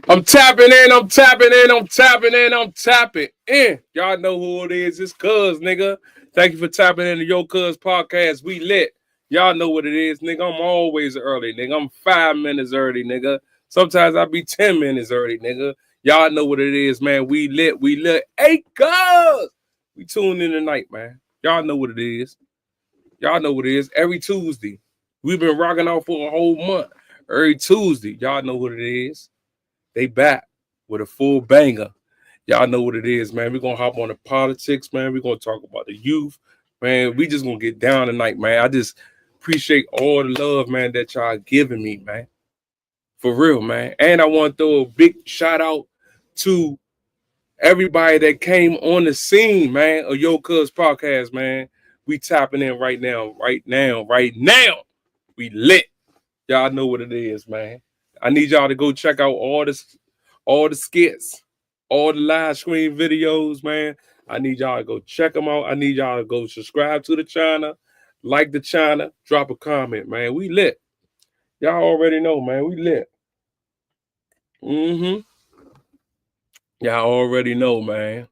I'm tapping in, I'm tapping in, I'm tapping in, I'm tapping in. Y'all know who it is. It's Cuz, nigga. Thank you for tapping into your Cuz Podcast. We lit. Y'all know what it is, nigga. I'm always early, nigga. I'm 5 minutes early, nigga. Sometimes I be 10 minutes early, nigga. Y'all know what it is, man. We lit, we lit. Hey, Cuz! We tune in tonight, man. Y'all know what it is. Y'all know what it is. Every Tuesday. We've been rocking out for a whole month. Every Tuesday. Y'all know what it is. They back with a full banger. Y'all know what it is, man. We're going to hop on the politics, man. We're going to talk about the youth, man. We just going to get down tonight, man. I just appreciate all the love, man, that y'all giving me, man. For real, man. And I want to throw a big shout out to everybody that came on the scene, man, of Yo Cuz Podcast, man. We tapping in right now, right now, right now. We lit. Y'all know what it is, man. I need y'all to go check out all the skits, all the live stream videos, man. I need y'all to go check them out. I need y'all to go subscribe to the channel, like the channel, drop a comment, man. We lit. Y'all already know, man. We lit. Mm-hmm. Y'all already know, man.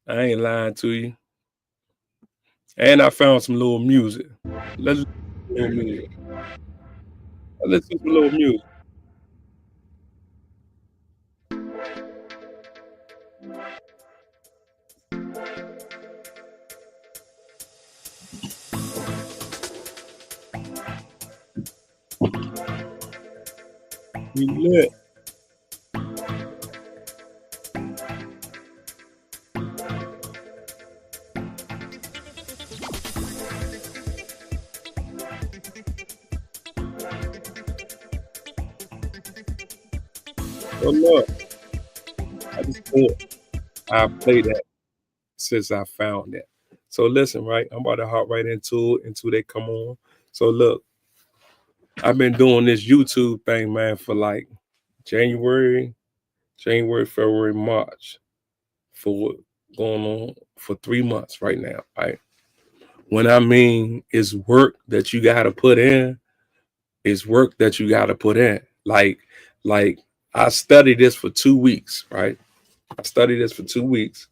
I ain't lying to you. And I found some little music. Let's listen to a little music. Let's listen to a little music. We lit. So look, I just thought I'd play that since I found that. So listen, right? I'm about to hop right into it until they come on. So look, I've been doing this YouTube thing, man, for like January, February, March, for going on for 3 months right now, right? When I mean it's work that you gotta put in, it's work that you gotta put in. Like I studied this for 2 weeks, right? I studied this for 2 weeks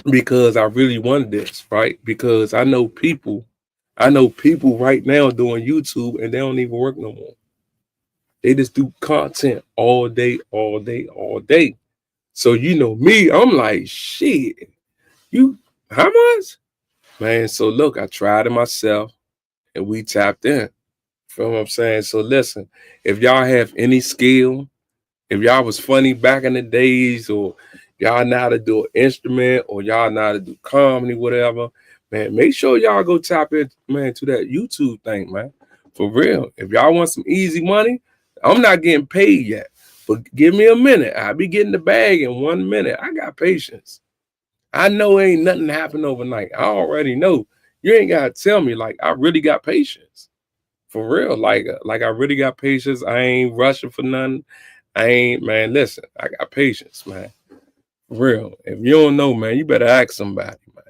because I really wanted this, right? Because I know people right now doing YouTube and they don't even work no more. They just do content all day, all day, all day. So you know me, I'm like, shit, you how much? Man, so look, I tried it myself and we tapped in. Feel what I'm saying? So listen, if y'all have any skill, if y'all was funny back in the days, or y'all know how to do an instrument, or y'all know how to do comedy, whatever, man, make sure y'all go tap in, man, to that YouTube thing, man. For real. If y'all want some easy money, I'm not getting paid yet. But give me a minute. I'll be getting the bag in 1 minute. I got patience. I know ain't nothing happen overnight. I already know. You ain't gotta tell me. Like, I really got patience. For real. Like I really got patience. I ain't rushing for nothing. I ain't, man, listen, I got patience, man. For real. If you don't know, man, you better ask somebody, man.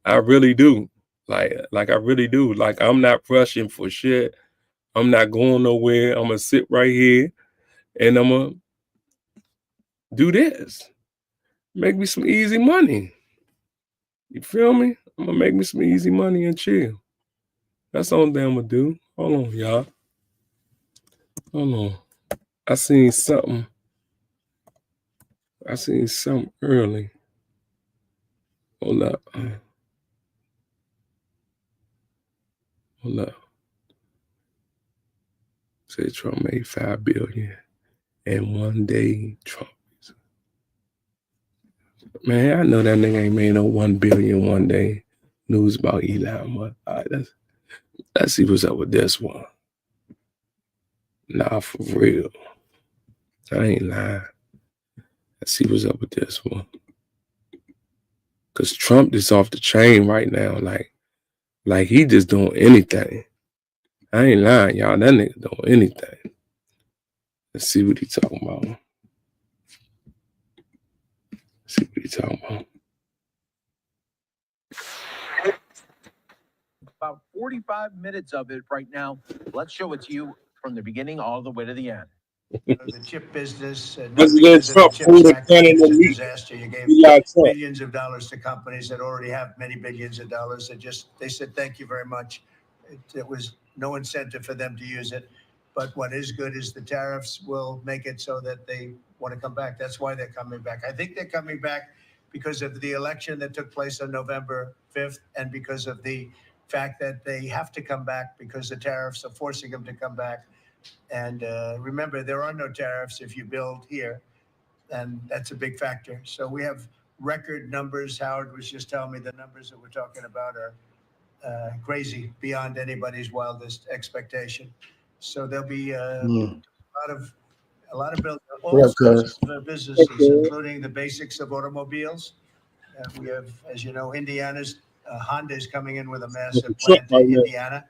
I really do. Like I really do. Like, I'm not rushing for shit. I'm not going nowhere. I'm gonna sit right here and I'm gonna do this. Make me some easy money. You feel me? I'm gonna make me some easy money and chill. That's the only thing I'm gonna do. Hold on, y'all. Hold on. I seen something. I seen something early. Hold up. Hold up. Say Trump made 5 billion in one day. Trump. Man, I know that nigga ain't made no 1 billion one day. News about Elon Musk. All right, let's see what's up with this one. Nah, for real. I ain't lying. Let's see what's up with this one. Cause Trump is off the chain right now. Like he just doing anything. I ain't lying, y'all. That nigga doing anything. Let's see what he talking about. Let's see what he talking about. About 45 minutes of it right now. Let's show it to you. from the beginning all the way to the end. The chip business, not President because of the Trump CHIPS pulled a Act, cannon which is on a me. disaster. You gave Eli Trump. billions of dollars to companies that already have many billions of dollars. They said thank you very much. It was no incentive for them to use it. But what is good is the tariffs will make it so that they want to come back. That's why they're coming back. I think they're coming back because of the election that took place on November 5th and because of the fact that they have to come back because the tariffs are forcing them to come back. And remember, there are no tariffs if you build here, and that's a big factor. So we have record numbers. Howard was just telling me the numbers that we're talking about are crazy, beyond anybody's wildest expectation. So there'll be a lot of build, all What, sorts cuz? of businesses, including the basics of automobiles. We have, as you know, Honda is coming in with a massive Trump plant right in now. Indiana.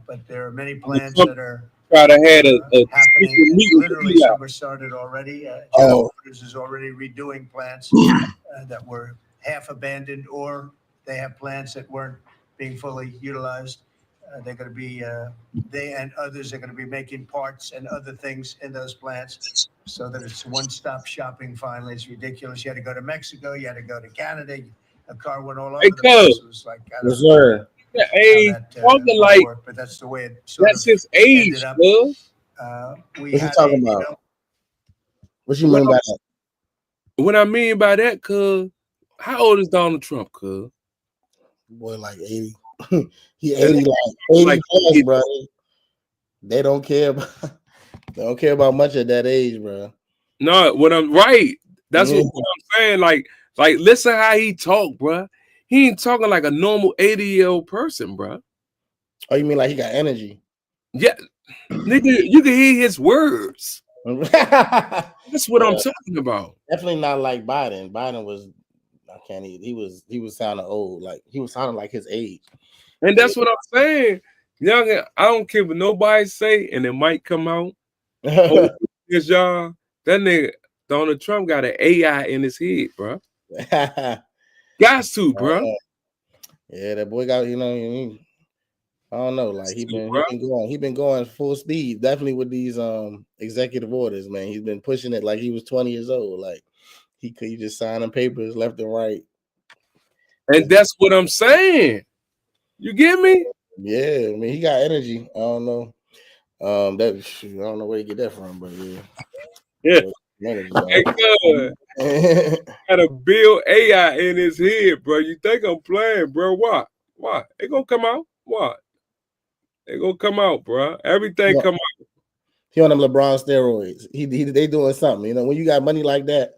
But there are many Donald plants Trump that are tried to had a happening, secret and meeting with literally Eli. some are started already. General Oh, Motors is already redoing plants that were half abandoned, or they have plants that weren't being fully utilized. They're going to be they and others are going to be making parts and other things in those plants, so that it's one-stop shopping. Finally, it's ridiculous. You had to go to Mexico, you had to go to Canada. A car went all Hey, over the place. cuz, It was like I yes, don't know sir. yeah, how hey, that talking would have like worked, but that's the way it sort that's of his ended age, up. cuz. We What's he had a, talking about? What you What, mean by that? what I mean by that, cuz, how old is Donald Trump, cuz? Boy, like 80. He That 80, like nigga 80 like plus, bro. They don't care about they don't care about much at that age, bro. no, what I'm right. That's Yeah. what I'm saying. Like, listen how he talk, bruh. He ain't talking like a normal 80-year-old person, bruh. Oh, you mean like he got energy? Yeah, nigga, you can hear his words. Yeah, That's what I'm talking about. definitely not like Biden. Biden was I can't even he was sounding old, like he was sounding like his age. And Yeah. that's what I'm saying. Young, I don't care what nobody say, and it might come out. Oh, this y'all. That nigga Donald Trump got an AI in his head, bro. Got to, bro. Yeah, that boy got, I don't know, like he been going full speed, definitely with these executive orders, man. He's been pushing it like he was 20 years old. Like he just signing papers left and right. And that's what I'm saying. You get me? Yeah, I mean he got energy. I don't know. I don't know where you get that from, but yeah. Yeah. Energy, Hey, good. Got a Bill AI in his head, bro. You think I'm playing, bro? What? What? It gonna come out? What? It gonna come out, bro. Everything come out. He on them LeBron steroids. They doing something. When you got money like that,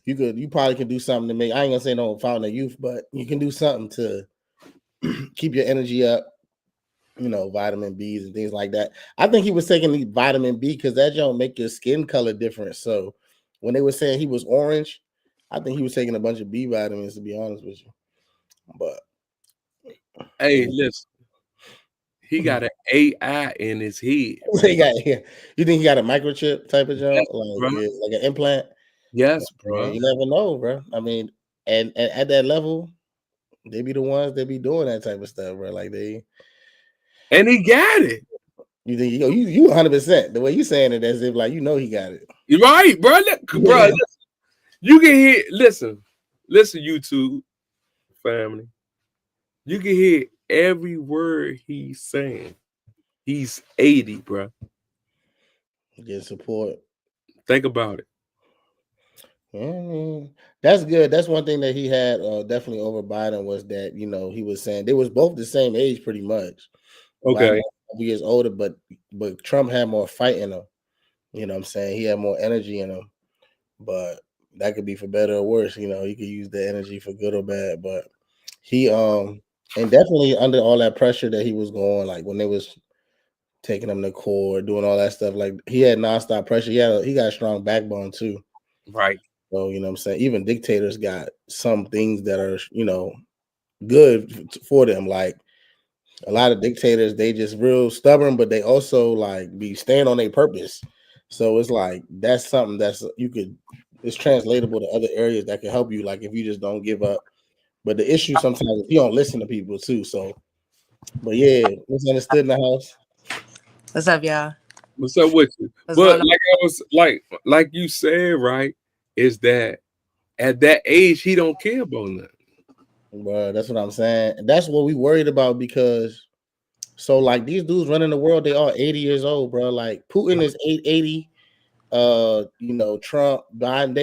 you probably can do something to make. I ain't gonna say no fountain of youth, but you can do something to keep your energy up. Vitamin B's and things like that. I think he was taking the vitamin B because that don't make your skin color different. So when they were saying he was orange, I think he was taking a bunch of B vitamins, to be honest with you. But Hey, listen. He got an AI in his head. You think he got a microchip type of job, Yes, bro. like an implant? Yes, Yeah, bro. you never know, bro. I mean, and at that level, they be the ones that be doing that type of stuff, bro. Like And he got it. you think you 100%. The way you saying it, as if like he got it. You're right, bro. Bro, listen, you can hear. Listen, YouTube family. You can hear every word he's saying. He's 80, bro. Get support. Think about it. Yeah, that's good. That's one thing that he had definitely over Biden was that he was saying they was both the same age pretty much. Biden Okay. was a couple years older, but Trump had more fight in him. You know what I'm saying? He had more energy in him, but that could be for better or worse. He could use the energy for good or bad. But he and definitely under all that pressure that he was going, like when they was taking him to court, doing all that stuff, like he had nonstop pressure. He got a strong backbone too. Right. So, what I'm saying? Even dictators got some things that are, good for them. Like a lot of dictators, they just real stubborn, but they also like be staying on their purpose. So it's like that's something it's translatable to other areas that can help you. Like if you just don't give up. But the issue sometimes is you don't listen to people too. So, but yeah, misunderstood in the house. What's up, y'all? What's up with you? What's But going on? like I was like you said, right? Is that at that age he don't care about nothing. Well, that's what I'm saying. And that's what we worried about because so like these dudes running the world, they are 80 years old, bro. Like Putin is 880. Trump, Biden,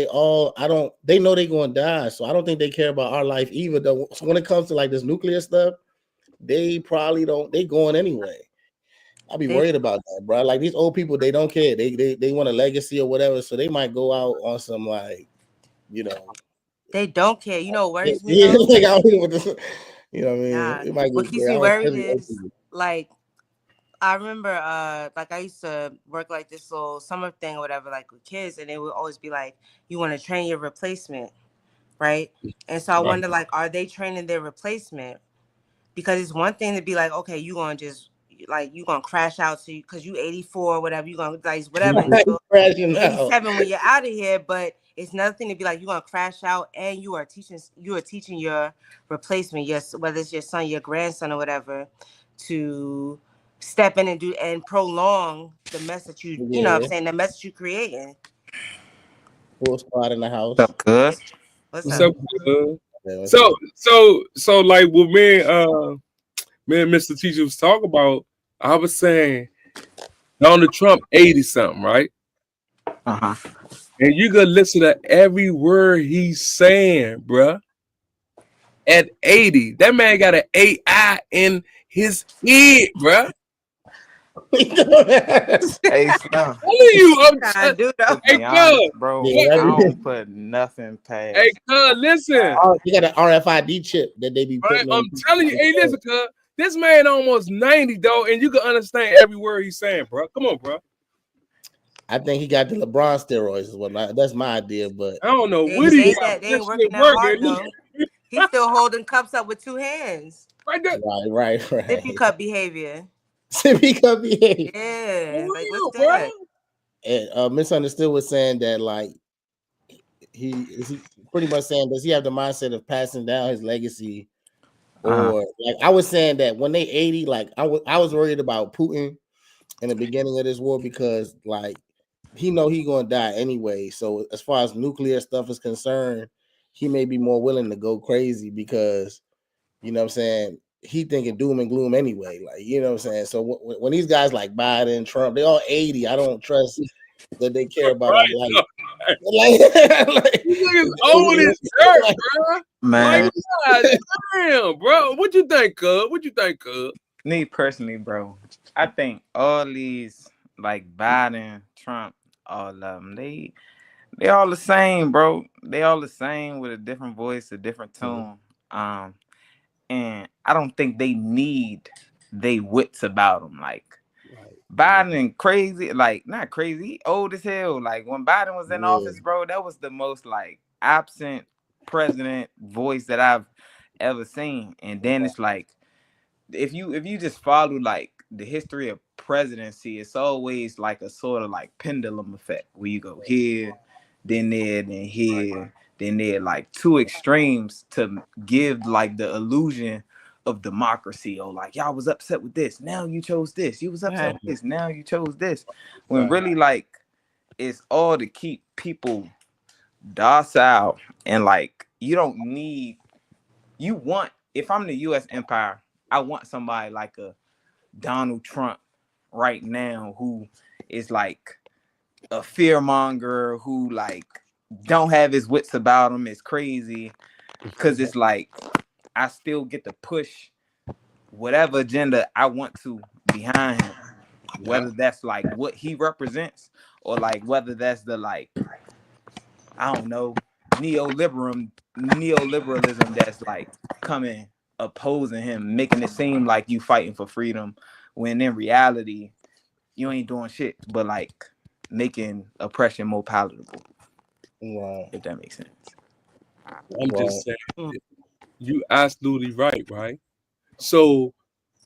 they know they're gonna die. So I don't think they care about our life either. Though so when it comes to like this nuclear stuff, they probably don't, they going anyway. I'll be worried about that, bro. Like these old people, they don't care. They want a legacy or whatever, so they might go out on some like, They don't care. You know what worries me yeah, though? like, I don't know what to, you know what I mean? Nah. It might What get keeps great. me I don't worried really old is people. like I remember like I used to work like this little summer thing or whatever, like with kids, and they would always be like, you want to train your replacement, right? And so I wonder, like, are they training their replacement? Because it's one thing to be like, okay, you gonna crash out so you because you 84 or whatever, you gonna like whatever until Crashing out. 87 when you're out of here. But it's another thing to be like, you're gonna crash out and you are teaching your replacement, yes, whether it's your son, your grandson, or whatever, to step in and do and prolong the mess that you know what I'm saying, the mess you creating. Full squad in the house. What's up, Cuz? What's What's up? up? Good? Yeah, what's So up? so like what me and Mr. Teacher was talking about, I was saying Donald Trump 80 something, right? Uh-huh. And you gotta listen to every word he's saying, bruh. At 80, that man got an AI in his head, bruh. Hey, Slim. What are you? I do though. To Hey, be cuz. honest, bro, Yeah, I don't put nothing past. Hey, cuz, listen. you got an RFID chip that they be Right? putting I'm in. telling you, hey, listen, cuz. This man almost 90, though, and you can understand every word he's saying, bro. Come on, bro. I think he got the LeBron steroids. That's my idea, but I don't know They what he ain't got. they That ain't working shit that hard working. though. He's still holding cups up with two hands. Right there. right. Sippy cup behavior. Sippy cup behavior. Yeah, For like real, what's bro. that? And Misunderstood was saying that like he pretty much saying, does he have the mindset of passing down his legacy? Or like I was saying that when they 80, like I was worried about Putin in the beginning of this war because like he know he gonna die anyway. So as far as nuclear stuff is concerned, he may be more willing to go crazy because you know what I'm saying, he thinking doom and gloom anyway. Like, you know what I'm saying? So when these guys like Biden, Trump, they all 80, I don't trust that they care about our life. Like, These niggas old as dirt, bro. Man, Like, God damn, bro. What you think, cuz? What you think, cuz? me personally, bro, I think all these like Biden, Trump, all of them, they all the same, bro. They all the same with a different voice, a different tone. And I don't think they need they wits about them. Like Biden crazy, like not crazy, he old as hell. Like when Biden was in office, bro, that was the most like absent president voice that I've ever seen. And then it's like if you just follow like the history of presidency, it's always like a sort of like pendulum effect where you go here, then there, then here, then there, like two extremes to give like the illusion of democracy. Or like y'all was upset with this, now you chose this. You was upset with this, now you chose this. When really like it's all to keep people docile and like you don't need. You want, if I'm the U.S. empire, I want somebody like a Donald Trump right now who is like a fearmonger who like don't have his wits about him. It's crazy because it's like I still get to push whatever agenda I want to behind him, whether that's like what he represents or like whether that's the like I don't know neoliberalism that's like coming opposing him, making it seem like you fighting for freedom when in reality you ain't doing shit but like making oppression more palatable. Wow. If that makes sense. I'm just saying, you absolutely right? So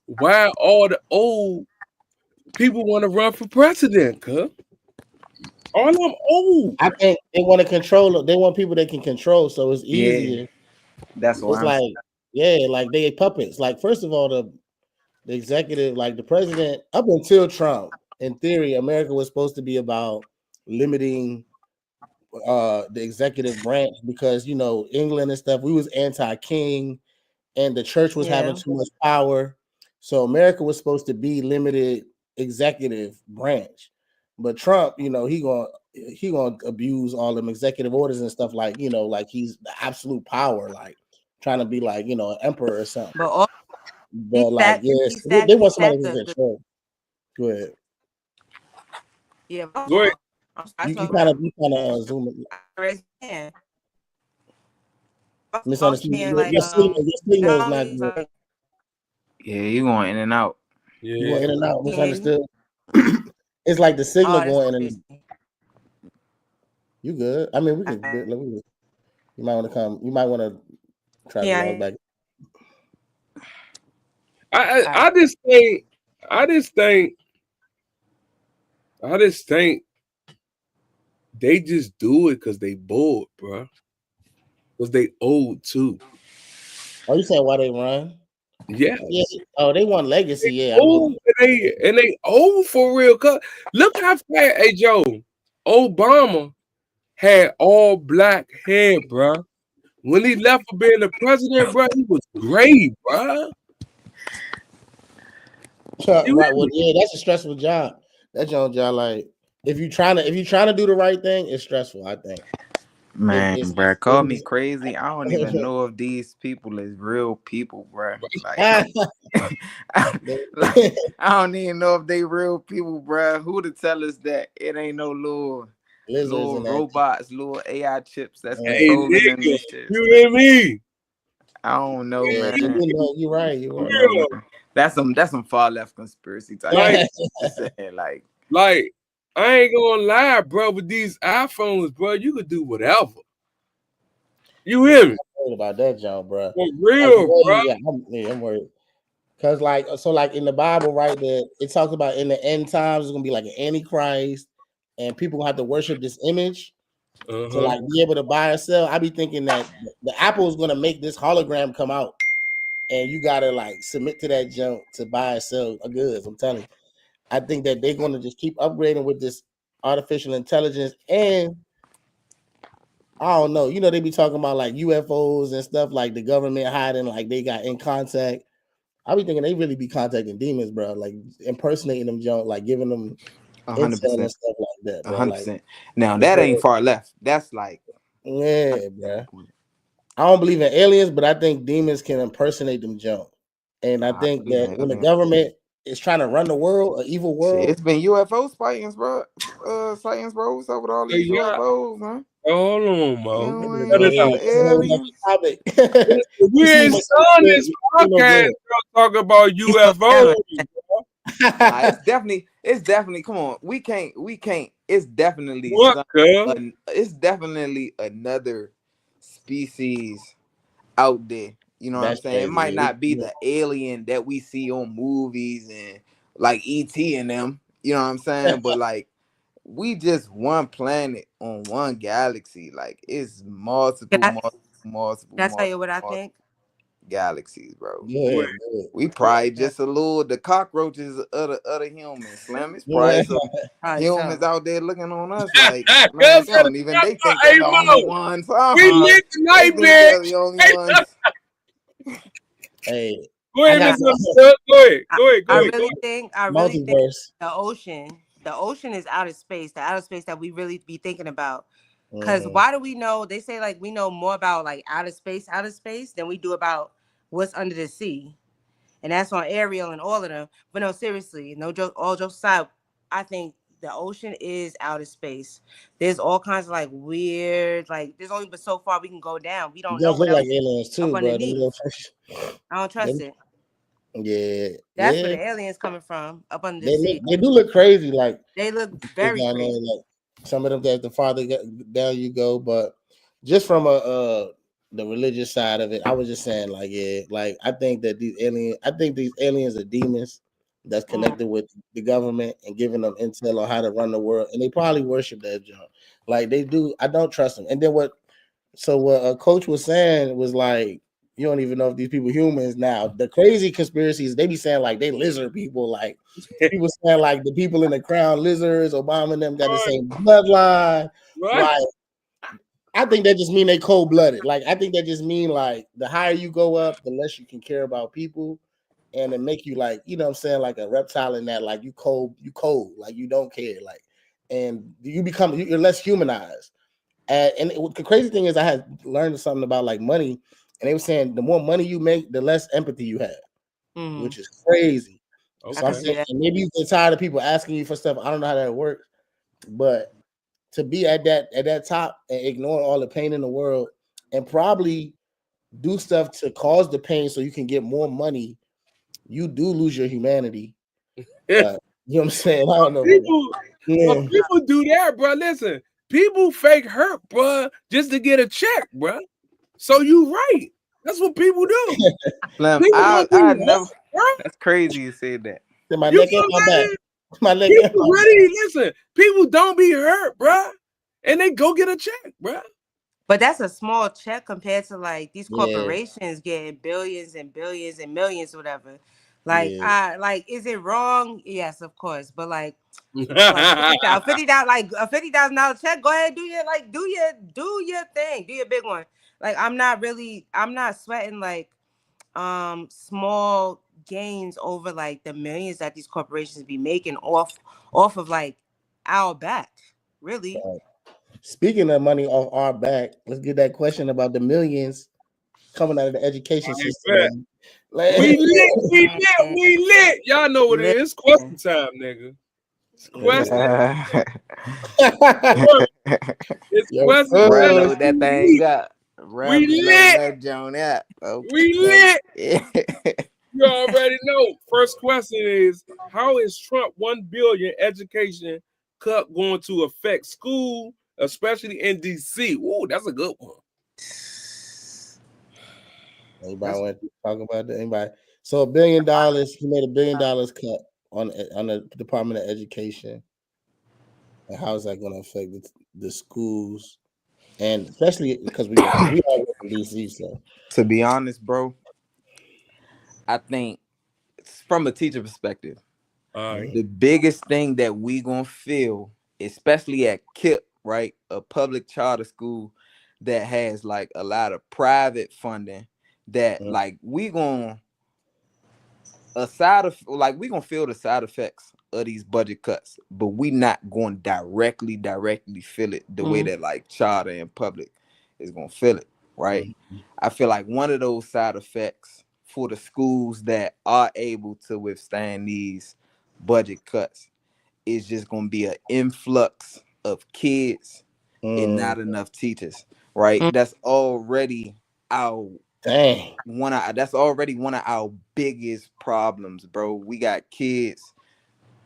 why all the old people want to run for president, cuz? All of them old. I think they want to control it. They want people they can control, so it's easier. That's what It's like, yeah, like they puppets. Like, first of all, the executive, like the president, up until Trump, in theory, America was supposed to be about limiting the executive branch because England and stuff, we was anti-king and the church was having Yeah. too much power. So America was supposed to be limited executive branch. But Trump, he gonna abuse all them executive orders and stuff like like he's the absolute power, like trying to be like an emperor or something. But all But like yes, they want somebody who's in control. Go ahead. Yeah. Go ahead. I You told kind him of zoom in. I raised my hand. I was Misunderstood. saying like Your signal is now not he's good. like, Yeah, you going in and out. You Yeah. going in and out. can you hear me? Misunderstood. It's like the signal Oh, that's going in crazy. and you good. I mean, we can. You might want to come. You might want to try to log back. I just think they just do it because they bored, bro. Because they old too. Oh, you saying why they run? Yeah. Yeah. Oh, they want legacy. Yeah. Old, and they old for real. Cause look how fast, hey Joe, Obama had all black hair, bro. When he left for being the president, bro, he was gray, bro. Right. Well, yeah, that's a stressful job. That's your job. Like, if you're trying to do the right thing, it's stressful. I think. Man, bro, call me crazy. I don't even know if these people is real people, bro. Like, I don't even know if they real people, bro. Who to tell us that it ain't no little robots, little AI chips that's controlling them and shit. You hear me? I don't know, Yeah, man. you're right. You're right. Know, man. That's some far left conspiracy type. Like, I ain't gonna lie, bro. With these iPhones, bro, you could do whatever. You hear me? I'm worried about that, John, bro. For real, bro. Yeah, I'm worried. Cause like in the Bible, right, it talks about in the end times it's gonna be like an antichrist, and people gonna have to worship this image to like be able to buy or sell. I be thinking that the Apple is gonna make this hologram come out, and you gotta like submit to that junk to buy or sell goods. I'm telling you, I think that they're gonna just keep upgrading with this artificial intelligence, and I don't know. They be talking about like UFOs and stuff, like the government hiding, like they got in contact. I be thinking they really be contacting demons, bro. Like impersonating them, junk, like giving them 100% and stuff like that, bro. 100%. Like, now that ain't far left. That's like, yeah, bro. I don't believe in aliens, but I think demons can impersonate them, junk. And I think that when the government is trying to run the world, an evil world, it's been UFO sightings, bro. Sightings, bro. What's up with all these UFOs, man? Hold on, Mo. We ain't on this podcast talk about UFOs. Nah, it's definitely. Come on, we can't. It's definitely. It's definitely another species out there. You know what I'm saying? Crazy. It might not be the alien that we see on movies and like ET and them. You know what I'm saying? But like, we just one planet on one galaxy. Like, it's multiple. Can I tell you what I think? Galaxies, bro. Yeah, we probably just a little the cockroaches of the humans. Slim, it's probably some humans out there looking on us like, man, they don't even. They think they're the only ones. We live tonight, man. The only ones. Hey, go ahead. I really think the ocean is outer space. The outer space that we really be thinking about. Because why do we know? They say like we know more about like outer space than we do about what's under the sea, and that's on Ariel and all of them. But no, seriously, no joke. All jokes aside, I think the ocean is outer space. There's all kinds of like weird, like there's only but so far we can go down. We don't know what look like aliens too, bro. I don't trust it. Yeah, that's where the aliens coming from up under the sea. They do look crazy, like they look very crazy. Like, some of them that the farther down you go, but just from the religious side of it, I was just saying, like, yeah, like I think these aliens are demons that's connected with the government and giving them intel on how to run the world, and they probably worship that job, like they do. I don't trust them. And then what Coach was saying was like You don't even know if these people humans now. The crazy conspiracies, they be saying like they lizard people, like people saying like the people in the crown lizards, Obama and them got the same bloodline. Right. Like, I think that just mean they cold-blooded. Like, I think that just mean like the higher you go up, the less you can care about people, and it make you like, you know what I'm saying, like a reptile in that, like you cold, like you don't care, like, and you're less humanized. The crazy thing is, I had learned something about like money, and they were saying the more money you make, the less empathy you have, which is crazy. Okay. So I'm saying, and maybe you get tired of people asking you for stuff. I don't know how that works, but to be at that top and ignore all the pain in the world and probably do stuff to cause the pain so you can get more money, you do lose your humanity. You know what I'm saying? I don't know. People do that, bro. Listen, people fake hurt, bro, just to get a check, bro. So you right. That's what people do. Slim, People I don't do never. that, bro. That's crazy you said that. My You neck know and my what back. I mean? My leg and People my back. really listen. People don't be hurt, bro, and they go get a check, bro. But that's a small check compared to like these Yeah. corporations getting billions and billions and millions, or whatever. Like, Yeah. is it wrong? Yes, of course. But like $50, like a $50,000 check. Go ahead, do your thing, do your big one. Like, I'm not sweating like small gains over like the millions that these corporations be making off of like our back, really. Speaking of money off our back, let's get that question about the millions coming out of the education system. We lit. Y'all know what it is. Question time, nigga. It's question. It's question time. Load that thing up. We lit. That joint up. Okay. We lit. You already know. First question is, how is Trump $1 billion education cut going to affect school, especially in DC? Ooh, that's a good one. Anybody want to talk about that? Anybody? So $1 billion, he made $1 billion cut on the Department of Education. And how is that going to affect the schools? And especially because we all live in DC. So to be honest, bro, I think from a teacher perspective, the biggest thing that we gonna feel, especially at KIP, right, a public charter school that has like a lot of private funding, that like we gonna feel the side effects of these budget cuts, but we not going directly feel it the way that like charter and public is gonna feel it, right? I feel like one of those side effects for the schools that are able to withstand these budget cuts is just gonna be an influx of kids and not enough teachers, right? That's already one of our biggest problems, bro. We got kids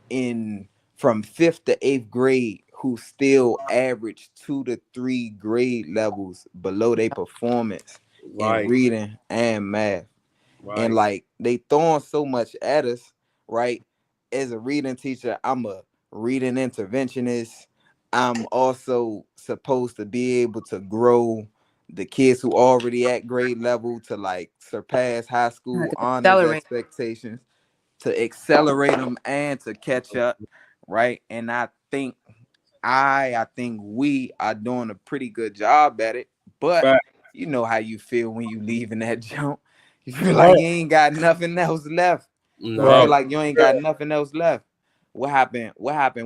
from 5th to 8th grade who still average 2 to 3 grade levels below their performance in reading and math. And like they throwing so much at us, right? As a reading teacher, I'm a reading interventionist. I'm also supposed to be able to grow the kids who already at grade level to like surpass high school honors expectations, to accelerate them and to catch up, right? And I think we are doing a pretty good job at it. But you know how you feel when you leave in that jump. You feel like you ain't got nothing else left. You feel like you ain't got nothing else left. What happened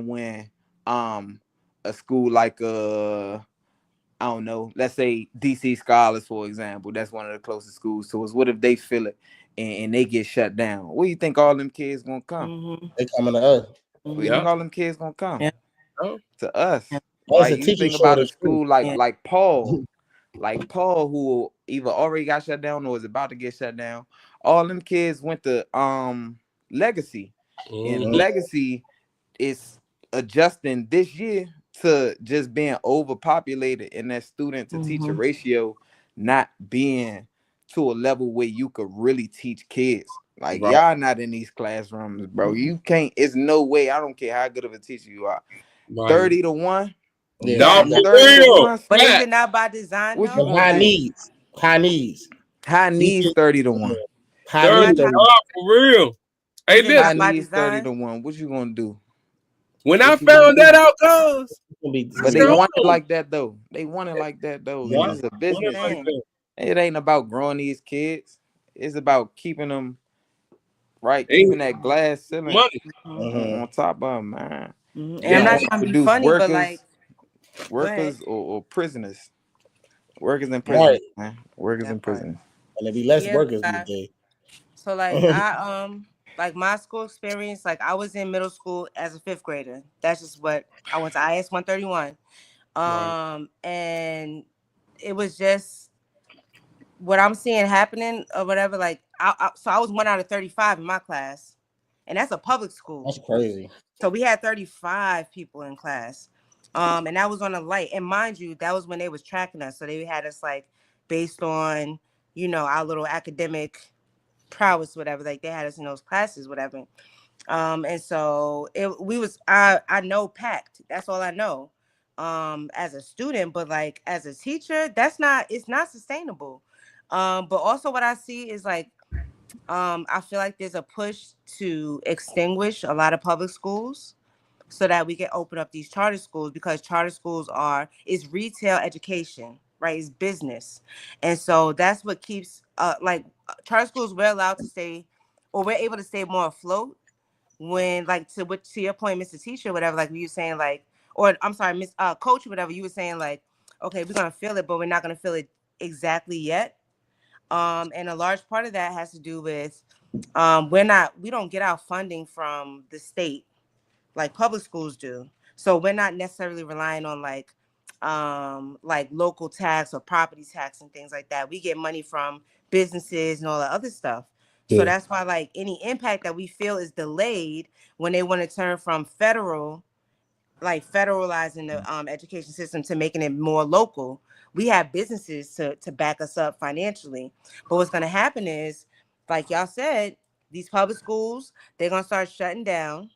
when a school like I don't know, let's say DC Scholars, for example, that's one of the closest schools to us. What if they feel it and they get shut down? Where you think all them kids gonna come? They coming to us. Where you think all them kids gonna come? To us. Right? Like you think about a school like Paul, who either already got shut down or is about to get shut down. All them kids went to Legacy, and Legacy is adjusting this year to just being overpopulated, and that student to teacher ratio not being to a level where you could really teach kids. Like y'all not in these classrooms, bro. You can't. It's no way. I don't care how good of a teacher you are. 30 to 1. Yeah, 30 to 1. But is it not by design? What you high needs? High needs 30 to 1. High In my needs 30. time, 30. Oh, for real. Hey, is it High not listen. by needs 30 to design? 1. What you gonna do? When I What you gonna found that do? out, cuz It's I But gonna said, they be hold want it on. like that though. They want it like that though. Yeah, This is a want it business. like Saying. that. It ain't about growing these kids. It's about keeping them right, Ain't keeping that glass ceiling money. Mhm. on top of them, man. And They I'm yeah. not want to trying to be produce funny, but like, go ahead. workers or prisoners. Workers in Right. prisons, man. Workers in That part. prisons. And there be less Yeah, workers these like, days. so like like my school experience, like I was in middle school as a fifth grader. That's just what I went to IS 131. Right. And it was just what I'm seeing happening or whatever. Like, so I was 1 out of 35 in my class, and that's a public school. That's crazy. So we had 35 people in class. And that was on a light. And mind you, that was when they was tracking us. So they had us like based on, our little academic prowess, whatever. Like they had us in those classes, whatever. And so I know packed. That's all I know. As a student, but like as a teacher, it's not sustainable. But also what I see is like I feel like there's a push to extinguish a lot of public schools so that we can open up these charter schools, because charter schools is retail education, right? It's business. And so that's what keeps charter schools, we're allowed to stay, or we're able to stay more afloat when, like, to your point, Mr. Teacher, whatever, like you were saying, like, or I'm sorry, Miss Coach, whatever, you were saying, like, okay, we're gonna feel it, but we're not gonna feel it exactly yet. And a large part of that has to do with we don't get our funding from the state like public schools do. So we're not necessarily relying on like local tax or property tax and things like that. We get money from businesses and all the other stuff. So Yeah. that's why like any impact that we feel is delayed when they want to turn from federal, like federalizing the education system to making it more local. We have businesses to back us up financially. But what's going to happen is, like y'all said, these public schools, they're going to start shutting down.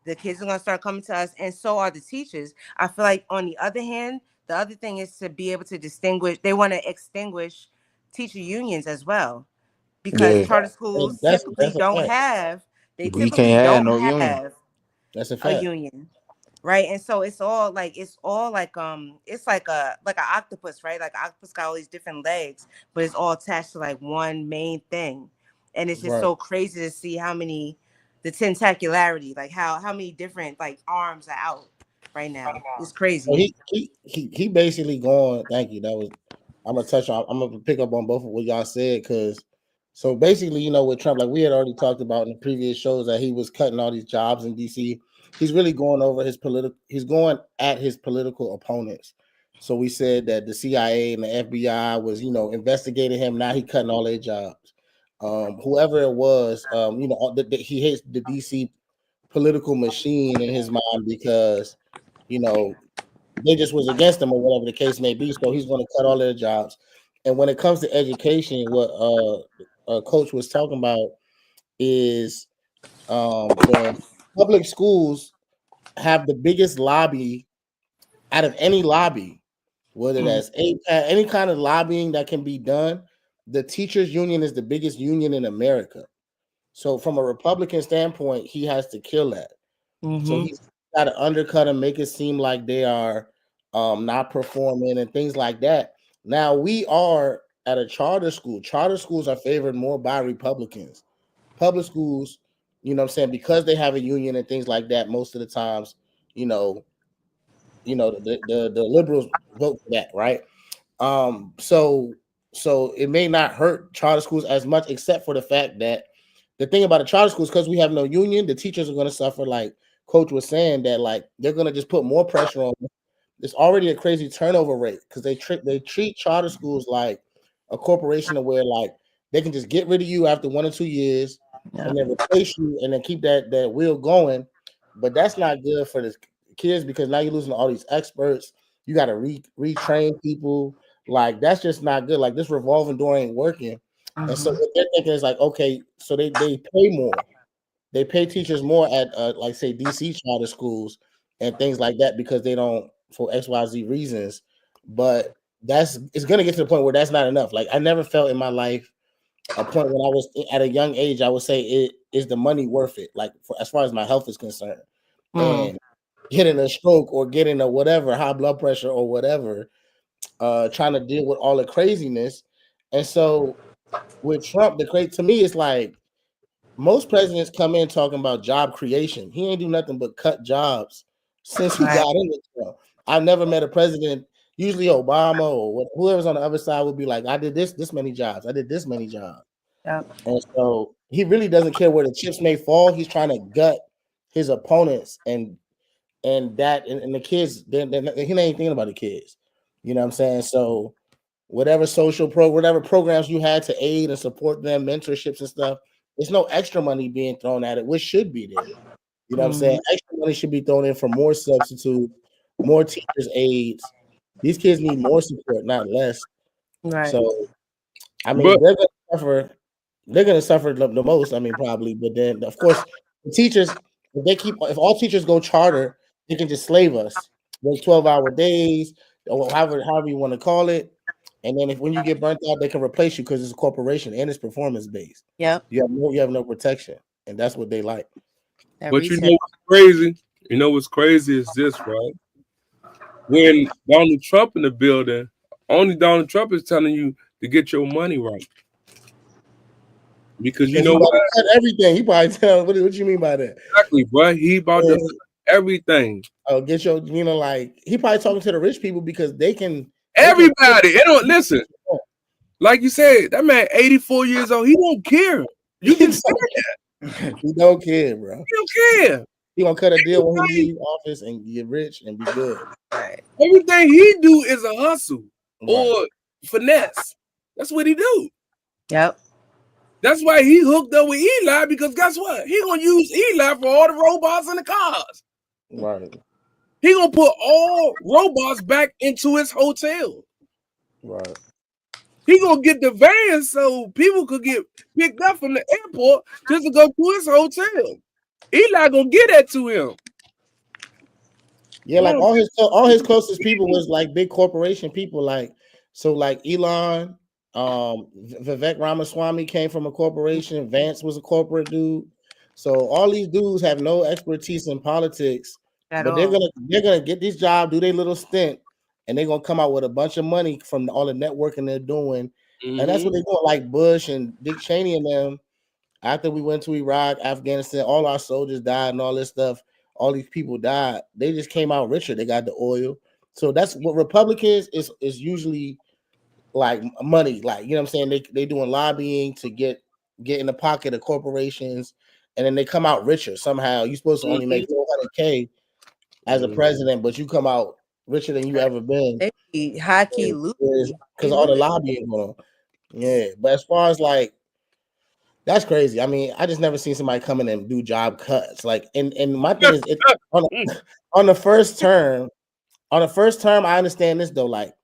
The kids are going to start coming to us, and so are the teachers. I feel like on the other hand, the other thing is to be able to distinguish. They want to extinguish teacher unions as well, because Yeah. charter schools That's a fact. they We typically can't have don't no union. have That's a a fact. union, right? And so it's all like it's like an octopus, right? Like octopus got all these different legs, but it's all attached to like one main thing. And it's just Right. so crazy to see how many the tentacularity, like how many different like arms are out right now. It's So crazy. he basically going. Thank you. That was. I'm gonna touch on. I'm gonna pick up on both of what y'all said because. So basically, with Trump, like we had already talked about in the previous shows, that he was cutting all these jobs in DC. He's really going over his political. He's going at his political opponents. So we said that the CIA and the FBI was, investigating him. Now he cutting all their jobs. Whoever it was, he hates the DC political machine in his mind because, you know, they just was against him or whatever the case may be. So he's going to cut all their jobs. And when it comes to education, what Coach was talking about is the public schools have the biggest lobby out of any lobby, whether Mhm. that's any kind of lobbying that can be done. The teachers union is the biggest union in America. So from a Republican standpoint, he has to kill that. So Mhm. he's got to undercut and make it seem like they are not performing and things like that. Now we are at a charter school. Charter schools are favored more by Republicans. Public schools, what I'm saying, because they have a union and things like that, most of the times, you know, the liberals vote for that, right? So it may not hurt charter schools as much, except for the fact that the thing about the charter schools, because we have no union, the teachers are going to suffer. Like Coach was saying, that like they're going to just put more pressure on them. It's already a crazy turnover rate because they treat charter schools like a corporation, where like they can just get rid of you after 1 or 2 years Yeah. and then replace you and then keep that wheel going. But that's not good for the kids, because now you're losing all these experts. You got to retrain people. Like that's just not good. Like this revolving door ain't working. And so Mhm. what they're thinking is like, okay, so they pay more. They pay teachers more at like say DC charter schools and things like that, because they don't, for XYZ reasons. But it's gonna get to the point where that's not enough. Like I never felt in my life a point when I was at a young age, I would say is the money worth it? Like as far as my health is concerned, and getting a stroke or getting a whatever high blood pressure or whatever, trying to deal with all the craziness. And so with Trump, to me, it's like most presidents come in talking about job creation. He ain't do nothing but cut jobs since he got in it. I've never met a president. Usually Obama or whoever's on the other side would be like, I did this many jobs. I did this many jobs. Yep. And so he really doesn't care where the chips may fall. He's trying to gut his opponents and the kids. He ain't thinking about the kids. You know what I'm saying? So whatever whatever programs you had to aid and support them, mentorships and stuff, there's no extra money being thrown at it, which should be there. You know what I'm saying? Extra money should be thrown in for more substitutes, more teachers' aides. These kids need more support, not less. Right. So, I mean, they're gonna suffer the most. I mean, probably, but then of course, the teachers, if all teachers go charter, they can just slave us. Those 12-hour days, or however you want to call it. And then when you get burnt out, they can replace you because it's a corporation and it's performance based. Yep. You have no protection, and that's what they like. But you know what's crazy? You know what's crazy is this, right? When Donald Trump in the building, only Donald Trump is telling you to get your money right. Because you know what? Everything. He probably tell what you mean by that? Exactly, bro. He about to everything. Oh, get your, like he probably talking to the rich people because they can. Everybody. It don't listen. Like you said, that man 84 years old. He don't care. You can say that. He don't care, bro. He don't care. He gonna cut a deal when he leave office and get rich and be good. Right. Everything he do is a hustle or finesse. That's what he do. Yep. That's why he hooked up with Eli, because guess what? He gonna use Eli for all the robots in the cars. Right. He gonna put all robots back into his hotel. Right. He gonna get the van so people could get picked up from the airport just to go to his hotel. Eli gonna get that to him. Yeah, like all his closest people was like big corporation people, like Elon, Vivek Ramaswamy came from a corporation. Vance was a corporate dude. So all these dudes have no expertise in politics, but they're gonna get this job, do their little stint, and they're gonna come out with a bunch of money from all the networking they're doing. And that's what they're doing, like Bush and Dick Cheney and them. After we went to Iraq, Afghanistan, all our soldiers died and all this stuff. All these people died. They just came out richer. They got the oil. So that's what Republicans is usually like money. Like, you know what I'm saying? They doing lobbying to get in the pocket of corporations, and then they come out richer somehow. You're supposed to only make $400K as a president, but you come out richer than you ever been. They high key lose because all the lobbying going on. Yeah, but as far as like, that's crazy. I mean, I just never seen somebody come in and do job cuts. Like, and my thing is, on the first term, I understand this though. Like,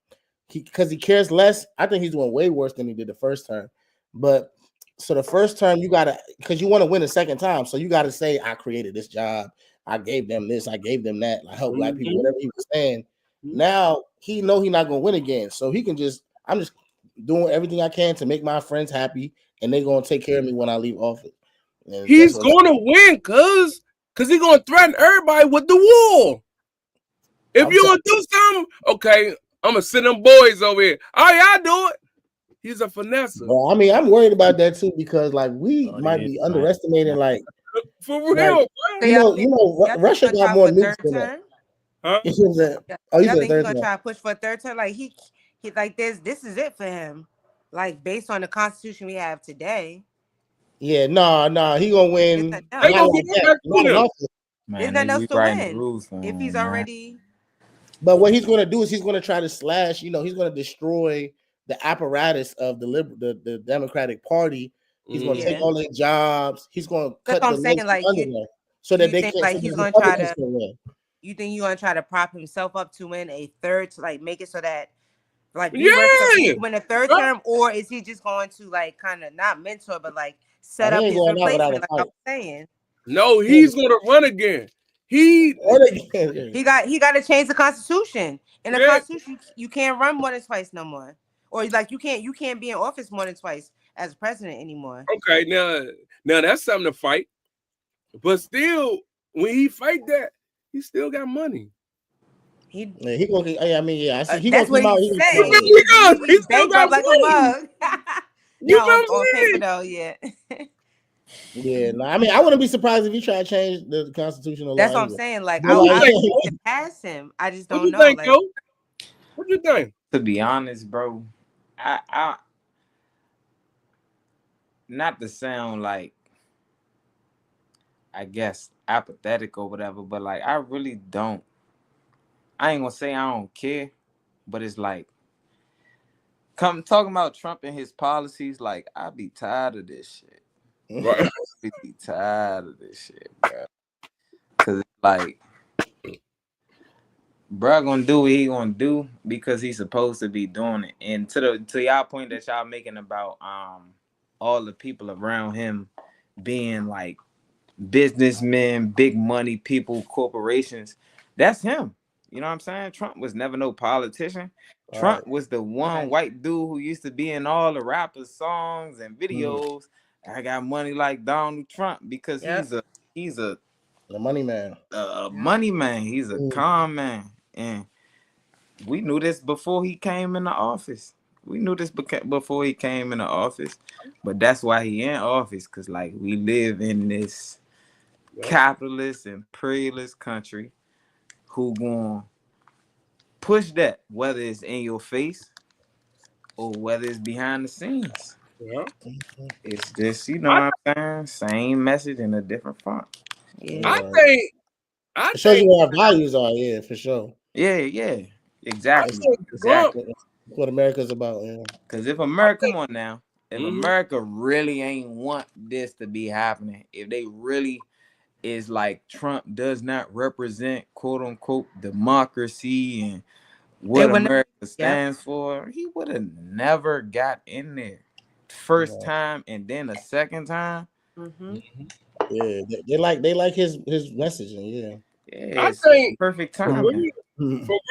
because he cares less. I think he's doing way worse than he did the first term. But so the first term, you gotta, because you want to win the second time, so you gotta say, I created this job, I gave them this, I gave them that, I helped black people, whatever he was saying. Now he know he's not gonna win again, so he can I'm just doing everything I can to make my friends happy, and they're gonna take care of me when I leave office. And he's gonna win, because he's gonna threaten everybody with the war. If you want to do something, okay, I'm gonna send them boys over here. All right, I do it. He's a finesse. Well, I mean, I'm worried about that too, because like we might be underestimating, like, for real. Like, you know, Russia got more nukes than that. Huh? You said he's gonna try to push for a third term. Like he like this is it for him. Like based on the Constitution we have today. Yeah, no, he gonna win. There's nothing else to win if he's already. But what he's gonna do is he's gonna try to slash. You know, he's gonna destroy the apparatus of the Democratic Party. He's gonna take all their jobs. He's gonna cut the links under them so that they can't. Like he's gonna try to win. You think you're gonna try to prop himself up to win a third, to like make it so that like win a third term, or is he just going to like kind of not mentor but like set up his replacement? Like I was saying. No, he's gonna run again. He got to change the Constitution In the Yeah. Constitution, you can't run more than twice no more, or like you can't be in office more than twice as president anymore. Okay, now that's something to fight. But still, when he fight that, he still got money. He Yeah, he gonna. I mean, yeah, I see. He gonna that's what come out. he He said. gonna He does. He He's still got bankrupt like a money. mug. You know No, what I'm on paper saying? though, yeah. Yeah, no, I mean, I wouldn't be surprised if he tried to change the constitutional law That's what I'm anyway. saying. Like What But you I think, think Cole? he could pass him. I just What don't you know. think, Like Cole? What you think? To be honest, bro, I not to sound like, I guess, apathetic or whatever, but like I really don't. I ain't gonna say I don't care, but it's like come talking about Trump and his policies. Like I be tired of this shit. Right. I be tired of this shit, bro. Cause it's like, bro, gonna do what he gonna do because he's supposed to be doing it. And to y'all point that y'all making about all the people around him being like businessmen, big money people, corporations. That's him. You know what I'm saying? Trump was never no politician. Trump Right. was the one white dude who used to be in all the rappers' songs and videos. I got money like Donald Trump because Yep. he's a The money man. money man. He's a con man, and we knew this before he came in the office. We knew this before he came in the office, but that's why he in office, because like we live in this capitalist imperialist country who gonna push that, whether it's in your face or whether it's behind the scenes. Yeah. It's just, you know what I'm saying? Same message in a different font. Yeah. I Right. think It shows you what our values are. Yeah, for sure. Yeah, I exactly. think Trump. Exactly. What America's about. Yeah. Because if America, come on now, if Mhm. America really ain't want this to be happening, if they really is like Trump does not represent quote unquote democracy and what wouldn't- America Yep. stands for, he would have never got in there. First Yeah. time and then a second time. Mhm. Yeah, they like his messaging. Yeah. Yeah, I it's think perfect for timing.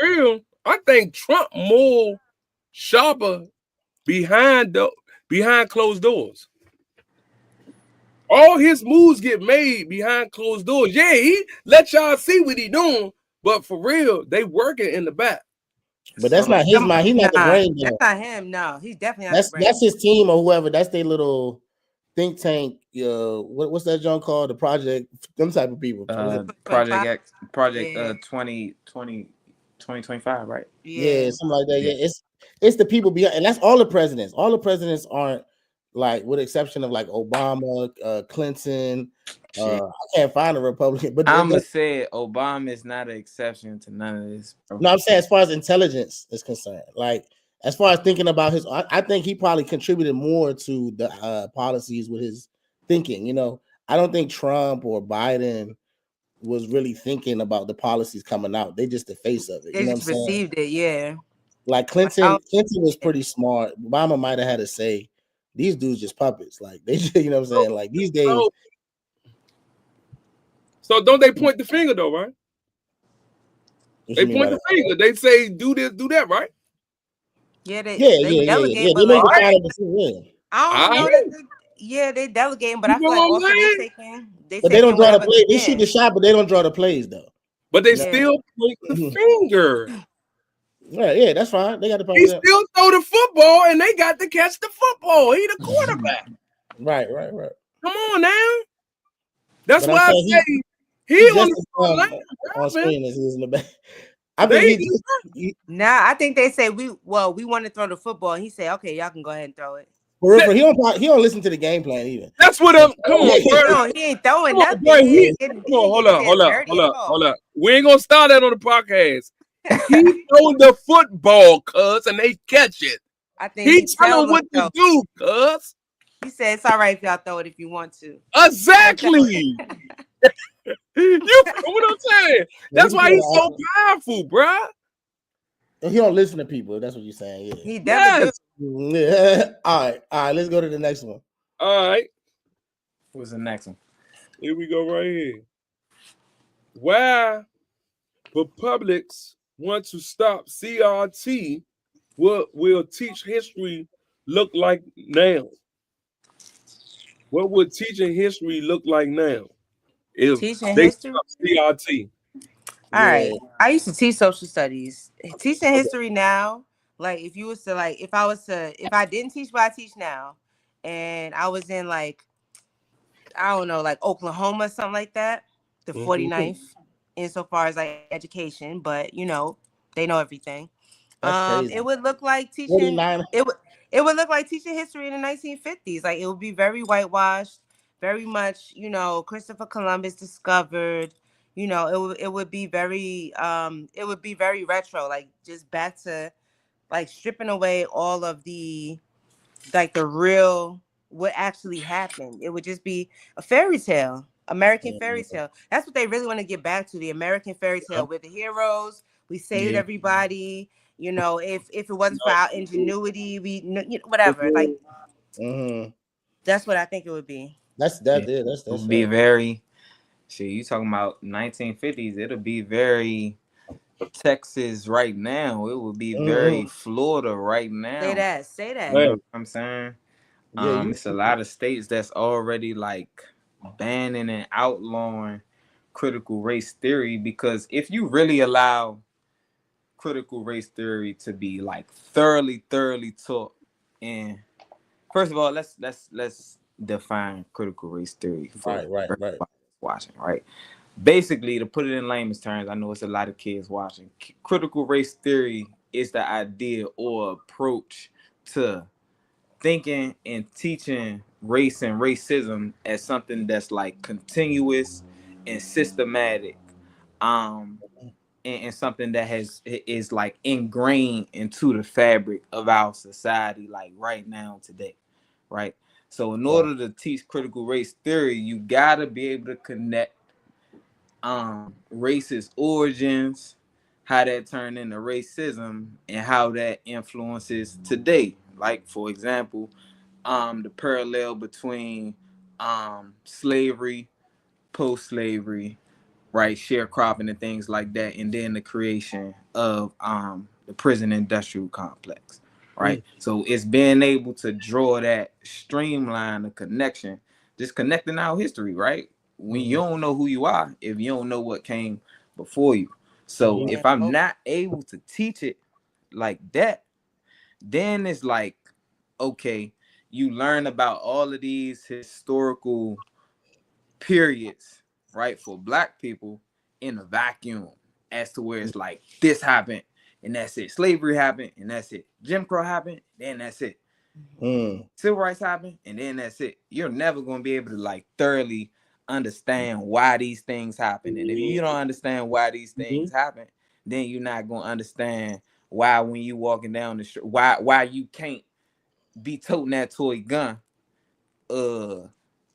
real, I think Trump more sharper behind closed doors. All his moves get made behind closed doors. Yeah, he let y'all see what he doing, but for real, they working in the back. But that's So not his mind. He's not the brain. That's Though. not him. No, he's definitely not the brain. That's his team or whoever. That's their little think tank. What's that John called? The project. Them type of people. Project X, Project Yeah. 2025, right? Yeah, something like that. Yeah, it's the people behind, and that's all the presidents. All the presidents aren't like, with the exception of like Obama, Clinton. I can't find a Republican, but I'm gonna say Obama is not an exception to none of this. Bro. no, I'm saying as far as intelligence is concerned, like as far as thinking about his, I think he probably contributed more to the policies with his thinking. You know, I don't think Trump or Biden was really thinking about the policies coming out. They just the face of it. They You know what I'm just saying? received it. Yeah. Like Clinton was pretty smart. Obama might have had to say, these dudes just puppets. Like they, you know what I'm saying? Like these days. So don't they point the finger though, right? They point the finger. They say do this, do that, right? Yeah, they delegate, but they like, make the final decision. I don't know that they delegating, but I feel like also but they don't draw the play. They shoot the shot, but they don't draw the plays though. But they still point the finger. Right, yeah, that's fine. They got the power. He still throw the football, and they got to catch the football. He the quarterback. Right. Come on now. That's But why I say he on the on screen as he is in the back. I think I think they say we want to throw the football. And he said, okay, y'all can go ahead and throw it. For real, he don't listen to the game plan either. That's what I'm. Come on, bro. No, he ain't throwing nothing. Hold up. We ain't gonna start that on the podcast. He throw the football, cuz, and they catch it. I think he tell them what to do, cuz. He said it's all right if y'all throw it if you want to. Exactly. You know what I'm saying? That's why he's so powerful, bro. He don't listen to people. That's what you're saying. Yeah. He definitely does. All right. Let's go to the next one. All right. What's the next one? Here we go right here. Why Republicans want to stop CRT, what will teach history look like now? What would teaching history look like now if Teaching they history. stop CRT? All Yeah. right. I used to teach social studies. Teaching Okay. history now, like if you was to like if I didn't teach what I teach now and I was in like I don't know, like Oklahoma, something like that, the Mhm. 49th insofar as like education, but you know, they know everything. That's crazy. It would look like teaching 49. it would look like teaching history in the 1950s. Like it would be very whitewashed, very much, you know, Christopher Columbus discovered, you know, it would be very retro, like just back to like stripping away all of the like the real what actually happened. It would just be a fairy tale, American fairy Mhm. tale. That's what they really want to get back to, the American fairy tale. We're the heroes. We saved Yeah. everybody. You know, if it wasn't for our ingenuity, you know, whatever. Like Mhm. Mhm. that's what I think it would be. That's Yeah. that. Yeah, It that's would be right. very shit. You talking about 1950s? It'll be very Texas right now. It would be very Mhm. Florida right Say now. that. Say You that. know Hey. what I'm saying? Yeah, you. It's a lot of states that's already like banning and outlawing critical race theory, because if you really allow critical race theory to be like thoroughly taught, and first of all, let's define critical race theory for Right. everybody that's watching, right? Basically, to put it in layman's terms, I know it's a lot of kids watching. Critical race theory is the idea or approach to thinking and teaching race and racism as something that's like continuous and systematic, um and something that is like ingrained into the fabric of our society, like right now today, right? So in Right. order to teach critical race theory, you got to be able to connect racist origins, how that turned into racism, and how that influences today. Like for example, the parallel between slavery, post-slavery, right, sharecropping and things like that, and then the creation of the prison industrial complex, right? Mm. So it's being able to draw that streamline, the connection, just connecting our history, right? When you Mhm. don't know who you are, if you don't know what came before you. So Mhm. Yeah. if I'm not able to teach it like that, then it's like, okay, you learn about all of these historical periods, right, for black people in a vacuum, as to where it's like this happened and that's it. Slavery happened and that's it. Jim Crow happened, then that's it. Mm. Civil rights happened and then that's it. You're never going to be able to like thoroughly understand why these things happen. And if you don't understand why these things Mhm. happen, then you're not going to understand why when you walking down the street, why you can't be toting that toy gun uh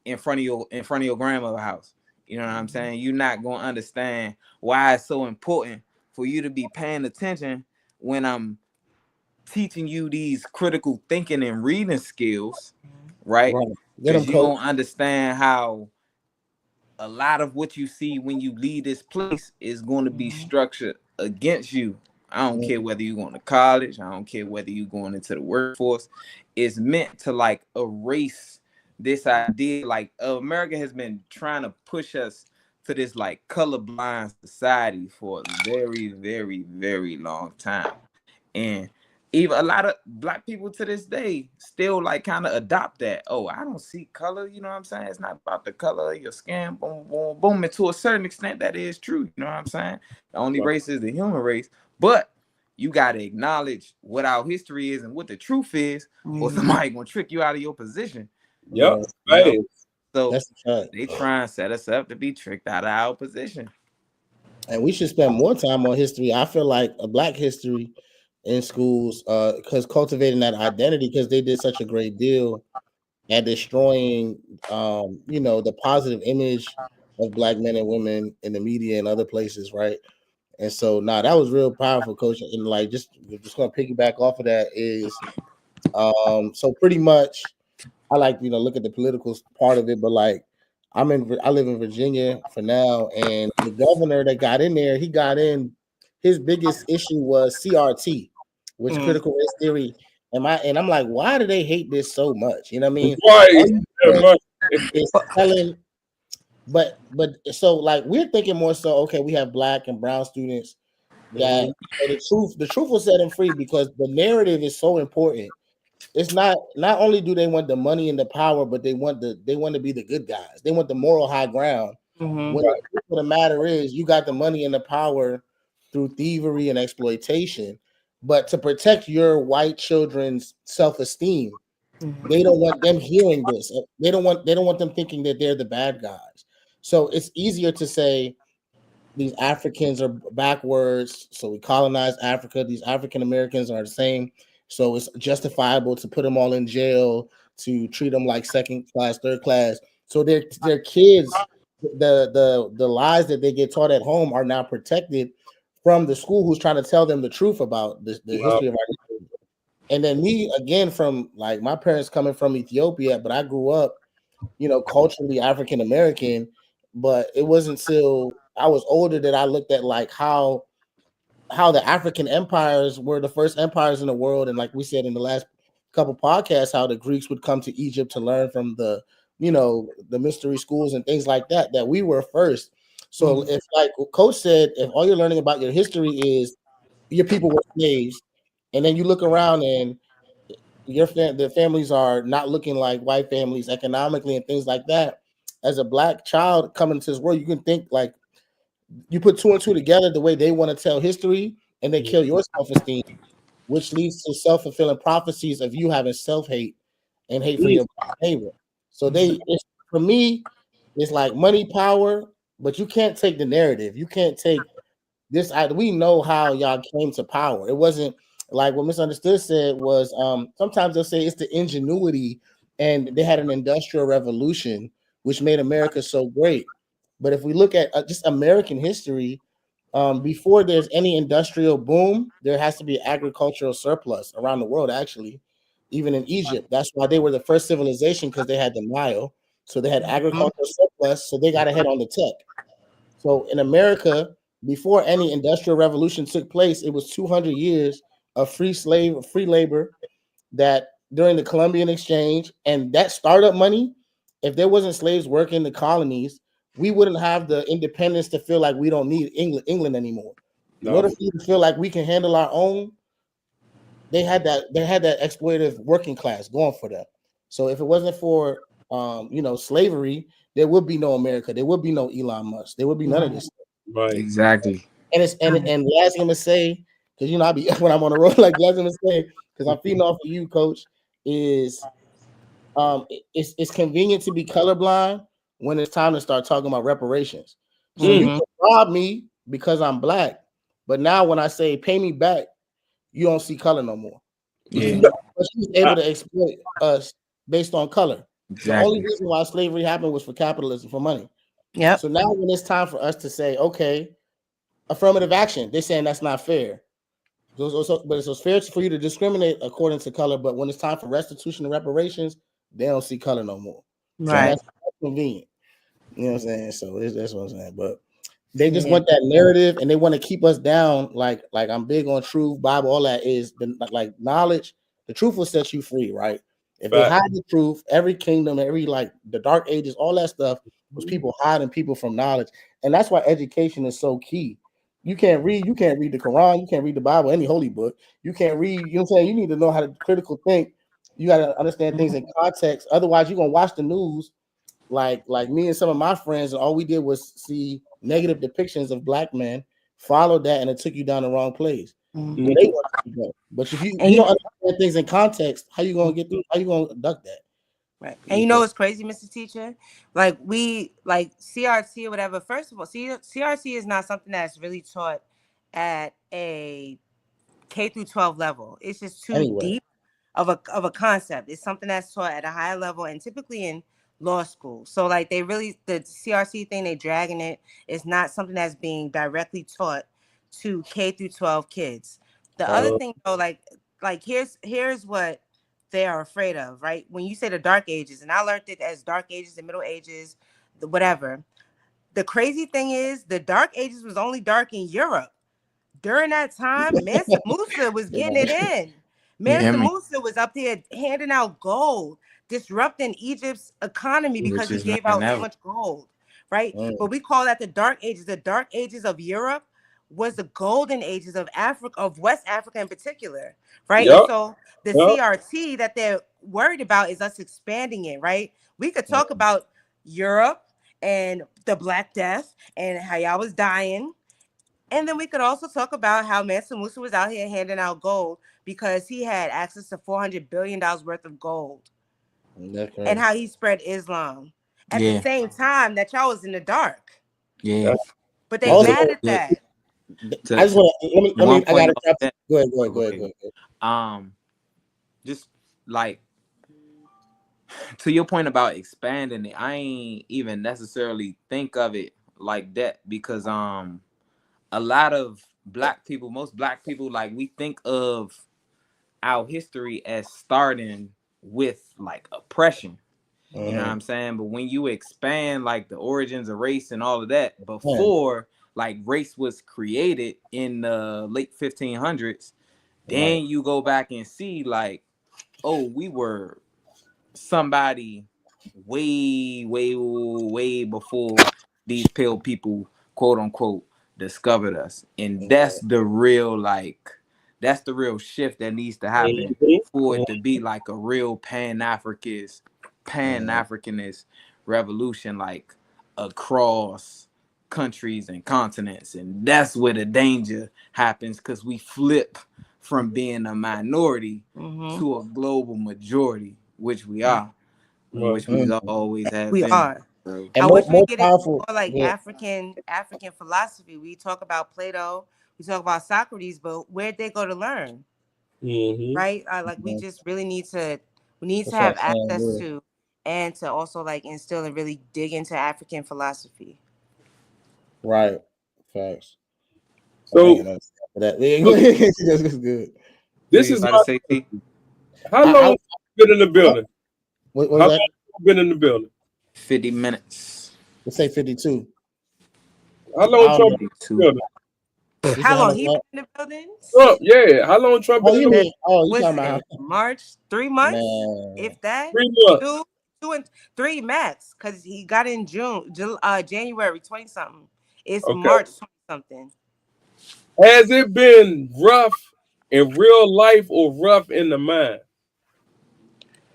in front of your grandmother's house. You know what I'm saying? You're not gonna understand why it's so important for you to be paying attention when I'm teaching you these critical thinking and reading skills, right? Right. Get them, Because you're coach. gonna understand how a lot of what you see when you leave this place is going to be structured against you. I don't Mm. care whether you're going to college. I don't care whether you're going into the workforce. It's meant to like erase this idea. Like America has been trying to push us to this like colorblind society for a very long time. And even a lot of black people to this day still like kind of adopt that. Oh, I don't see color. You know what I'm saying? It's not about the color of your skin. Boom, boom, boom. And to a certain extent, that is true. You know what I'm saying? The only race is the human race. But you got to acknowledge what our history is and what the truth is, or somebody gonna trick you out of your position. Yep. Yeah, You know? Hey. So that's a fact. they try and set us up to be tricked out of our position. And we should spend more time on history. I feel like a Black history in schools, because cultivating that identity, because they did such a great deal at destroying, the positive image of Black men and women in the media and other places, right? And so, that was real powerful, Coach. And like, just gonna piggyback off of that is, so pretty much, I like look at the political part of it, but like, I live in Virginia for now, and the governor that got in there, he got in his biggest issue was CRT, which Mm. critical race theory. And I'm like, why do they hate this so much? You know what I mean? Right. All you Yeah, doing right. is telling, but so like we're thinking more so, okay, we have black and brown students that Mhm. the truth will set them free because the narrative is so important. It's not only do they want the money and the power, but they want to be the good guys. They want the moral high ground. Mm-hmm. When the truth of the matter is, you got the money and the power through thievery and exploitation, but to protect your white children's self-esteem, Mm-hmm. they don't want them hearing this. They don't want them thinking that they're the bad guys. So it's easier to say these Africans are backwards, so we colonized Africa. These African Americans are the same, so it's justifiable to put them all in jail, to treat them like second class, third class. So their kids, the lies that they get taught at home are now protected from the school who's trying to tell them the truth about the Wow. history of our history. And then me again, from like my parents coming from Ethiopia, but I grew up, culturally African American, but it wasn't until I was older that I looked at like how the African empires were the first empires in the world, and like we said in the last couple podcasts, how the Greeks would come to Egypt to learn from the mystery schools and things like that. That we were first. So if, like Coach said, if all you're learning about your history is your people were slaves, and then you look around and the families are not looking like white families economically and things like that. As a black child coming to this world, you can think like you put two and two together the way they want to tell history, and they kill your self-esteem, which leads to self-fulfilling prophecies of you having self-hate and hate for your neighbor. So for me, it's like money, power, but you can't take the narrative. You can't take this. We know how y'all came to power. It wasn't like what Misunderstood said was sometimes they'll say it's the ingenuity, and they had an industrial revolution which made America so great. But if we look at just American history, before there's any industrial boom, there has to be agricultural surplus around the world. Actually, even in Egypt, that's why they were the first civilization, because they had the Nile, so they had agricultural surplus, so they got ahead on the tech. So in America, before any industrial revolution took place, it was 200 years of free labor that during the Columbian Exchange, and that startup money, if there wasn't slaves working in the colonies, we wouldn't have the independence to feel like we don't need England anymore. In No. order for you to feel like we can handle our own, they had that exploitative working class going for them. So if it wasn't for slavery, there would be no America. There would be no Elon Musk. There would be none of this. Right. Exactly. And it's and last thing I'm gonna say, because I be when I'm on the road, like last thing I'm gonna say, because I'm feeding off of you, Coach, is it's convenient to be colorblind when it's time to start talking about reparations. So you Mm. can rob me because I'm black, but now when I say pay me back, you don't see color no more. Yeah. But she's able to exploit us based on color. The only Exactly. reason why slavery happened was for capitalism, for money. Yep. So now when it's time for us to say, okay, affirmative action, they're saying that's not fair. But it's fair for you to discriminate according to color, but when it's time for restitution and reparations, they don't see color no more. So Right. that's convenient. You know what I'm saying? So that's what I'm saying. But they just Yeah. want that narrative, and they want to keep us down. Like I'm big on truth, Bible, all that is like knowledge. The truth will set you free, right? If they Fact. hide the truth, every kingdom, every like the dark ages, all that stuff was people hiding people from knowledge, and that's why education is so key. You can't read the Quran, you can't read the Bible, any holy book. You can't read. You know what I'm saying? You need to know how to critical think. You got to understand things in context. Otherwise, you're gonna watch the news like me and some of my friends, and all we did was see negative depictions of black men, followed that, and it took you down the wrong place where they want you to go. But if And you don't understand things in context, how you gonna get through? How you gonna duck that? right. And you know what's crazy, Mr. Teacher? Like we like CRT or whatever. First of all, CRT is not something that's really taught at a K through 12 level. It's just too Anyway, deep of a concept. It's something that's taught at a higher level and typically in law school. So like the CRC thing, they dragging it. It's not something that's being directly taught to K through 12 kids. The other thing though, like here's what they are afraid of, right? When you say the dark ages, and I learned it as dark ages, the middle ages, the whatever. The crazy thing is the dark ages was only dark in Europe. during that time, Mansa Musa was getting it in. You hear Mansa me? Musa was up there handing out gold, disrupting Egypt's economy because Which he is gave nothing out so ever. much gold, right? Mm. But we call that the Dark Ages. The Dark Ages of Europe was the golden ages of Africa, of West Africa in particular, right? And Yep. so the Yep. CRT that they're worried about is us expanding it, right? We could talk Mm. about Europe and the Black Death and how y'all was dying. And then we could also talk about how Mansa Musa was out here handing out gold because he had access to $400 billion worth of gold, That's and right. how he spread Islam at the Yeah, same time that y'all was in the dark. yeah. But they Also, mad at that. I just want to let One me. I point gotta off drop. that. Go ahead. Oh, go ahead. Just like to your point about expanding it, I ain't even necessarily think of it like that because a lot of most black people, like we think of our history as starting with like oppression. You know what I'm saying? But when you expand like the origins of race and all of that, before like race was created in the late 1500s, then you go back and see like, oh, we were somebody way before these pale people, quote unquote, discovered us. And that's the real shift that needs to happen for it to be like a real pan-Africanist revolution, like across countries and continents. And that's where the danger happens, because we flip from being a minority to a global majority, which we are, which we always have We been. are. So, I And wish we more get into powerful. more like Yeah. African philosophy. We talk about Plato, we talk about Socrates, but where'd they go to learn? Mm-hmm. Right? Like we just really need to That's have what I'm saying, access yeah. to, and to also like instill and really dig into African philosophy. Right. Facts. So That that's good. what this you is about to my say, T? how long you been in the building? What How was long that? you been in the building? 50 minutes. Let's say 52. How long I don't Trump know. been in the 52. building? You How said how long much he long? been in the buildings? Trump, yeah. How long Trump been Oh, in you the mean? Oh, you What's talking about? it? March? 3 months? Man, If that? 3 months? Two and 3 max, because he got in January 20 something. It's Okay. March 20 something. Has it been rough in real life or rough in the mind?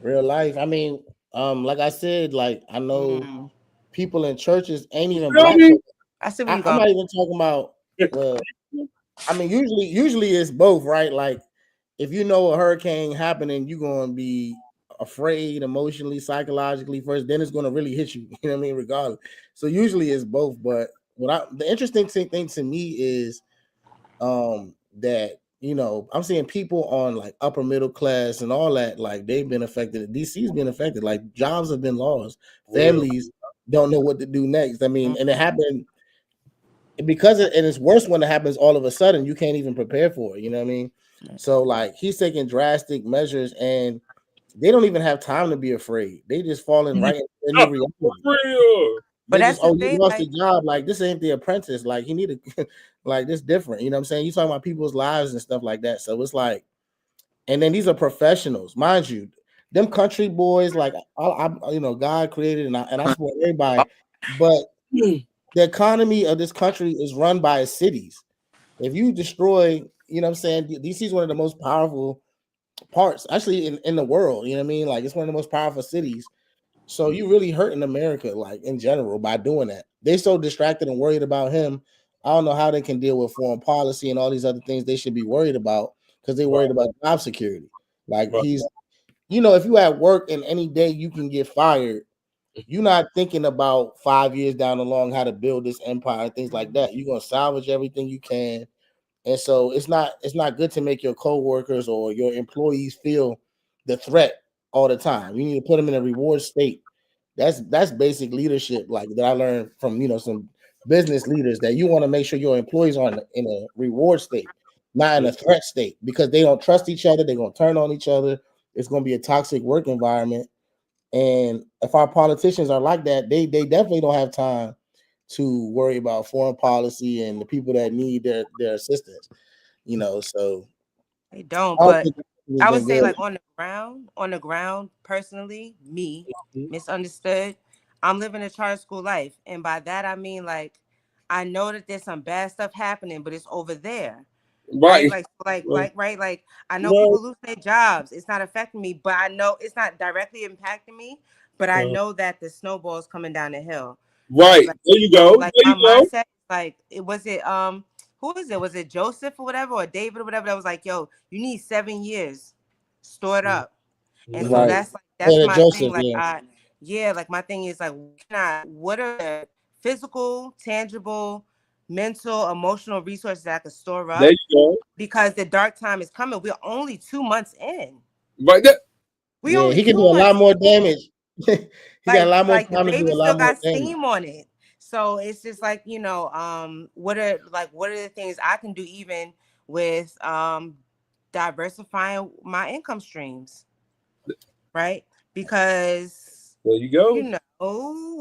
real life. I mean, like I said, like I know people in churches ain't You even feel black. me? I see where you I'm going. not even talking about. Well, I mean, usually it's both, right? Like if you know a hurricane happening, you're gonna be afraid emotionally, psychologically first, then it's gonna really hit you. You know what I mean? Regardless. So usually it's both. But the interesting thing to me is that I'm seeing people on like upper middle class and all that, like they've been affected. DC's been affected, like jobs have been lost, families don't know what to do next. I mean, and it happened because and it's worse when it happens all of a sudden. You can't even prepare for it. You know what I mean? So like he's taking drastic measures, and they don't even have time to be afraid. They just falling right in the reality. Real. But They that's just, the you thing, lost like, the job. Like this ain't The Apprentice. Like he need to, like this different. You know what I'm saying? You talking about people's lives and stuff like that. So it's like, and then these are professionals, mind you. Them country boys, like God created, and I support everybody, but the economy of this country is run by its cities. If you destroy, you know what I'm saying, DC is one of the most powerful parts actually in the world. You know what I mean? Like it's one of the most powerful cities. So you really hurting America, like in general, by doing that. They so distracted and worried about him. I don't know how they can deal with foreign policy and all these other things they should be worried about, because they worried about job security. Like he's, if you at work and any day you can get fired, you're not thinking about 5 years down the line how to build this empire and things like that. You're gonna salvage everything you can. And so it's not good to make your coworkers or your employees feel the threat all the time. You need to put them in a reward state. That's basic leadership, like that I learned from some business leaders, that you want to make sure your employees are in a reward state, not in a threat state, because they don't trust each other. They're gonna turn on each other. It's gonna be a toxic work environment. And if our politicians are like that, they definitely don't have time to worry about foreign policy and the people that need their assistance. So They don't, I don't but think it's I would been say good. like on the ground, personally, me, Mhm. misunderstood. I'm living a charter school life. And by that I mean like I know that there's some bad stuff happening, but it's over there. Right? Right. Like I know Right. people lose their jobs. It's not affecting me, but I know it's not directly impacting me. But I know that the snowball's coming down the hill. Right. Right. Like There you so go. like There my you go. mindset, like it was it who is it? Was it Joseph or whatever, or David or whatever that was like, yo, you need 7 years stored up. And so Right. that's Yeah, my thing. Joseph, Like yeah. like my thing is like what are the physical, tangible, mental, emotional resources that I could store There up you go. because the dark time is coming. We're only 2 months in. Right there. We Yeah, only he can two do a lot months more in. damage. He got a lot more Like the time to do baby a still lot more got damage. steam on it. So it's just like, what are the things I can do even with diversifying my income streams, right? Because There you go.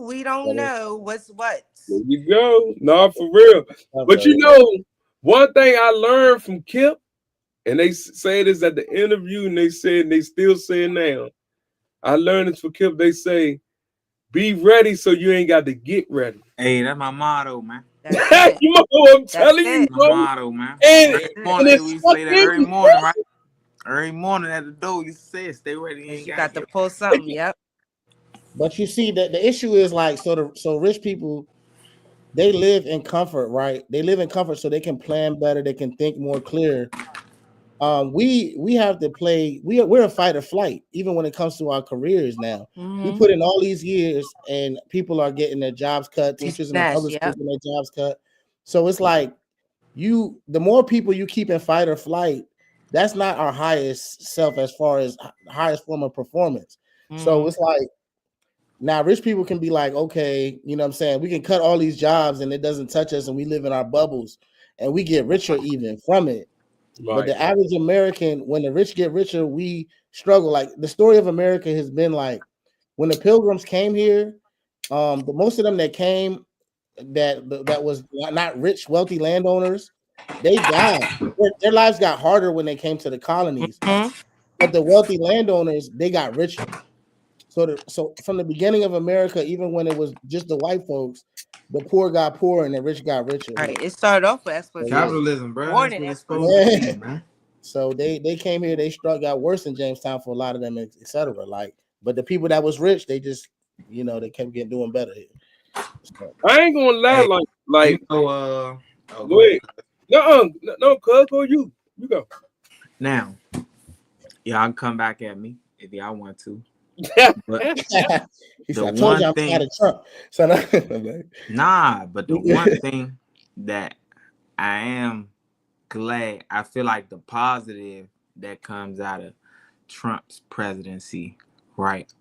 we don't know what's what. There you go. No, for real. But one thing I learned from Kip, and they say this at the interview, and they said they still say it now. I learned this from Kip. They say, "Be ready, so you ain't got to get ready." Hey, that's my motto, man. That's it. You know what I'm That's telling you, it. My bro. motto, man. And That's Every it. morning it's we stuck say that in every me, morning, right? Every morning at the door, you say, "Stay ready." You ain't You gotta got to get. pull something. Yep. But you see that the issue is like so rich people, they live in comfort, right? They live in comfort so they can plan better, they can think more clear. We have to play. We're a fight or flight, even when it comes to our careers. Now we Mm-hmm. put in all these years, and people are getting their jobs cut. They Teachers in the snatch. public schools Yep. getting their jobs cut. So it's like the more people you keep in fight or flight, that's not our highest self as far as highest form of performance. So Mm-hmm. it's like now rich people can be like, okay, you know what I'm saying? We can cut all these jobs and it doesn't touch us, and we live in our bubbles and we get richer even from it. But right? the average American, when the rich get richer, we struggle. Like the story of America has been like when the Pilgrims came here, the most of them that came that was not rich, wealthy landowners, they died. Their lives got harder when they came to the colonies. Mm-hmm. But the wealthy landowners, they got richer. So from the beginning of America, even when it was just the white folks, the poor got poorer and the rich got richer. All right. It started off with So, yeah. exploitation. Capitalism, bro. More That's than what it's supposed to exploitation. be, man. So they came here, they got worse in Jamestown for a lot of them, etc. Like, but the people that was rich, they just, they kept getting doing better here. So, I ain't gonna lie, Hey, like. oh, Go go ahead. ahead. No, cuz, go you. You go. Now, y'all can come back at me if y'all want to. But he the said, "I told you one I'm thing, tired of Trump." So but the one thing that I am glad, I feel like the positive that comes out of Trump's presidency, right?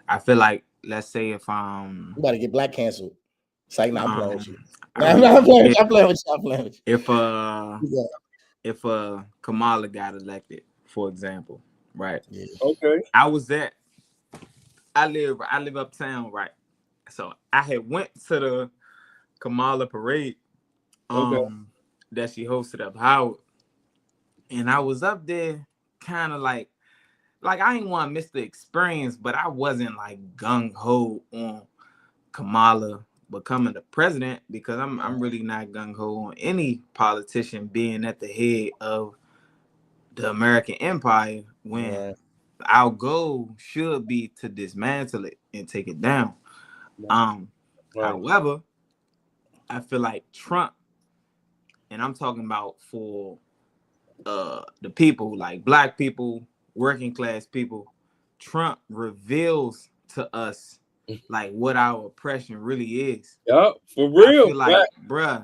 I feel like, let's say if you about to get black canceled. It's like, I'm playing with you. I I'm really- playing with you. I'm playing with you. I'm playing with you. if Kamala got elected, for example, right? Yeah. Okay. I live uptown, right? So I had went to the Kamala parade Okay. that she hosted up Howard, and I was up there kind of like I didn't want to miss the experience, but I wasn't like gung ho on Kamala becoming the president because I'm really not gung ho on any politician being at the head of the American empire when our goal should be to dismantle it and take it down. Right. However, I feel like Trump, and I'm talking about for the people like black people, working class people, Trump reveals to us like what our oppression really is. Yeah, for I real. feel like, bruh,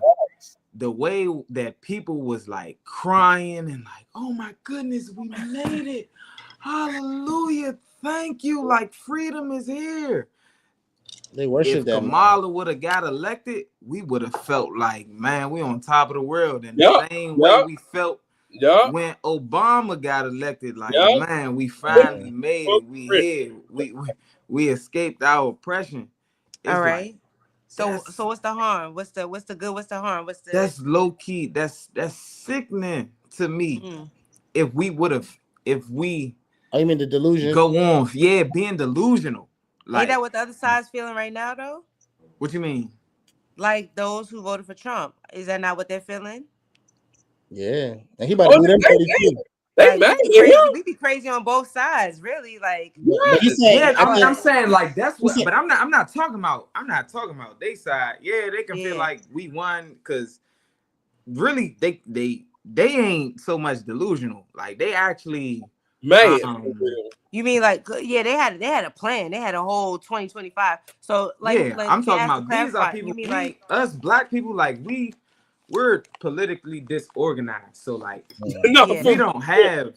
the way that people was like crying and like, oh my goodness, we made it. Hallelujah. Thank you. Like freedom is here. They worship If that. Kamala would have got elected, we would have felt like, man, we on top of the world. And Yeah, the same way we felt yeah, when Obama got elected, like, yeah. man, we finally made it. We For real. here. We escaped our oppression. It's All like right. So what's the harm? What's the good? What's the harm? What's the That's low key. That's sickening to me. If we I mean the delusion. go on, being delusional. Like, ain't that what the other side's feeling right now though? what you mean? Like those who voted for Trump, is that not what they're feeling? Yeah, and he about to do them dirty too. They Like, mad we at be crazy. him. We be crazy on both sides, really. Like, But he's saying, I'm saying like that's what. said- But I'm not talking about they side. Yeah, they can feel Yeah. like we won because really they ain't so much delusional. Like they actually Man, you mean like, yeah, they had a plan. They had a whole 2025. So like, I'm talking about these are clarify, people. You mean Us black people, like we're politically disorganized. So like no, Yeah. we don't have.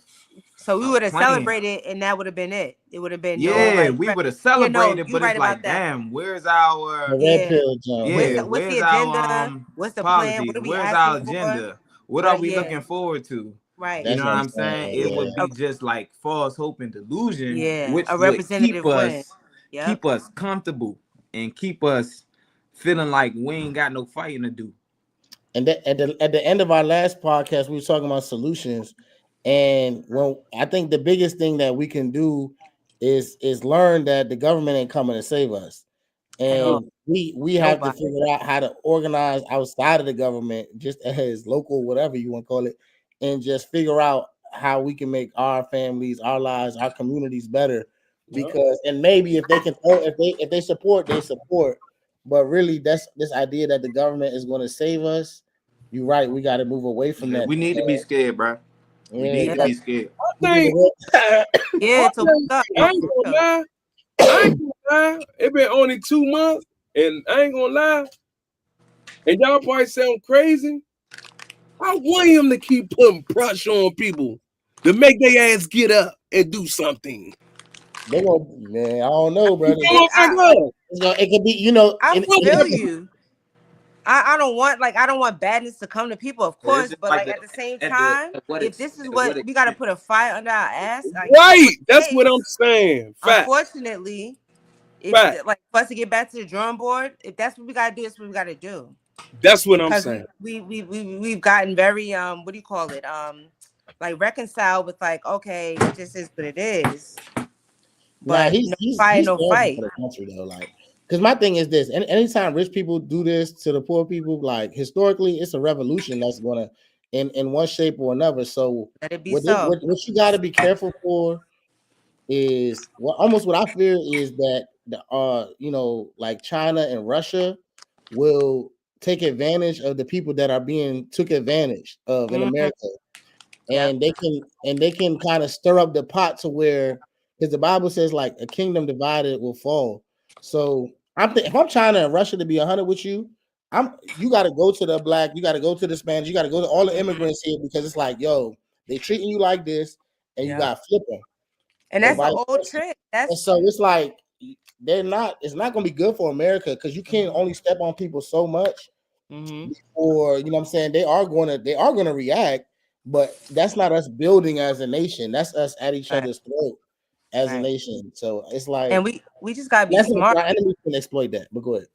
so we would have plan. celebrated, and that would have been it. It would have been We would have celebrated, you but right it's about like, that. damn, where's our the red pill, John. What's the where's agenda? our What's the policies? plan? What are we Where's our asking for? agenda? What Right, are we yeah. looking forward to? Right. You That's know what what I'm I'm saying? It would be just like false hope and delusion, Yeah, which a would representative win. Yep. keep us comfortable and keep us feeling like we ain't got no fighting to do. And at the end of our last podcast, we were talking about solutions. And I think the biggest thing that we can do is learn that the government ain't coming to save us. And we have to figure out how to organize outside of the government, just as local, whatever you want to call it, and just figure out how we can make our families, our lives, our communities better. Because and maybe if they can, if they support, they support. But really, that's this idea that the government is going to save us. You're right. We got to move away from that. We need to be scared, bro. We need to be scared. Yeah, I ain't gonna lie. It been only 2 months, and I ain't gonna lie. And y'all probably sound crazy. I want him to keep putting pressure on people to make their ass get up and do something. They gonna, man, I don't know, brother. It could be, I feel you. I don't want badness to come to people, of course, but like at the same time, if this is what we got to put a fire under our ass, like, right? That's what I'm saying. Fact. Unfortunately, if like for us to get back to the drawing board, if that's what we got to do, that's what we got to do. That's what I'm saying. We've gotten very what do you call it? Like reconciled with like, okay, it just is what it is. But he's fight. For the country though, like, because my thing is this: anytime rich people do this to the poor people, like historically, it's a revolution that's gonna in one shape or another. So let it be what you got to be careful for is almost what I fear is that the like China and Russia will take advantage of the people that are being took advantage of in America, and they can kind of stir up the pot to where, because the Bible says like a kingdom divided will fall. So if I'm China and Russia to be 100 with you, you got to go to the black, you got to go to the Spanish, you got to go to all the immigrants here, because it's like, yo, they treating you like this, and you got to flip them. And that's the old trick. And so it's like it's not going to be good for America, because you can't only step on people so much. Or you know what I'm saying, they are going to react, but that's not us building as a nation. That's us at each other's throat as a nation. So it's like, and we just gotta be smart. Our enemies can exploit that, but go ahead.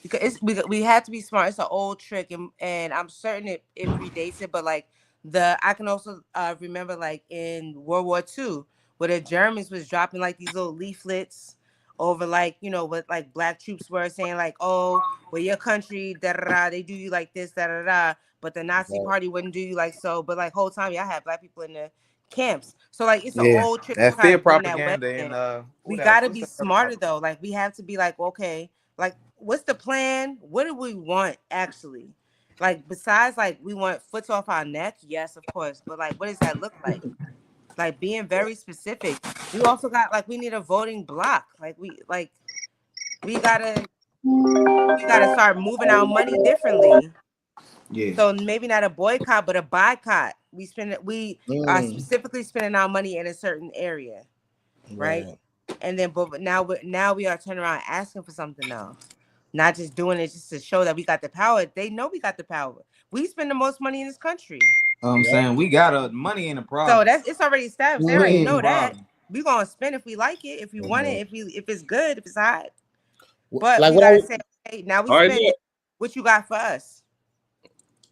Because we have to be smart. It's an old trick, and I'm certain it predates it. But like I can also remember like in World War II, where the Germans was dropping like these little leaflets over like, what like black troops were saying like, oh, well, your country, they do you like this, but the Nazi party wouldn't do you like so. But like whole time y'all had black people in the camps. So like it's an old trick. That fear propaganda and we gotta be smarter though. Like we have to be like, okay, like what's the plan? What do we want actually? Like besides like we want foot off our neck, yes, of course. But like what does that look like? Like being very specific. We also got like we need a voting block. Like we gotta start moving our money differently. Yeah. So maybe not a boycott, but a boycott. We are specifically spending our money in a certain area, right? And then, but now we are turning around asking for something else, not just doing it just to show that we got the power. They know we got the power. We spend the most money in this country. I'm saying we got money in the problem. So it's already established. They already know that. We gonna spend if we like it, if we want it, if it's good, if it's hot. But like we gotta say, Hey, now we All right, spend look, it. What you got for us?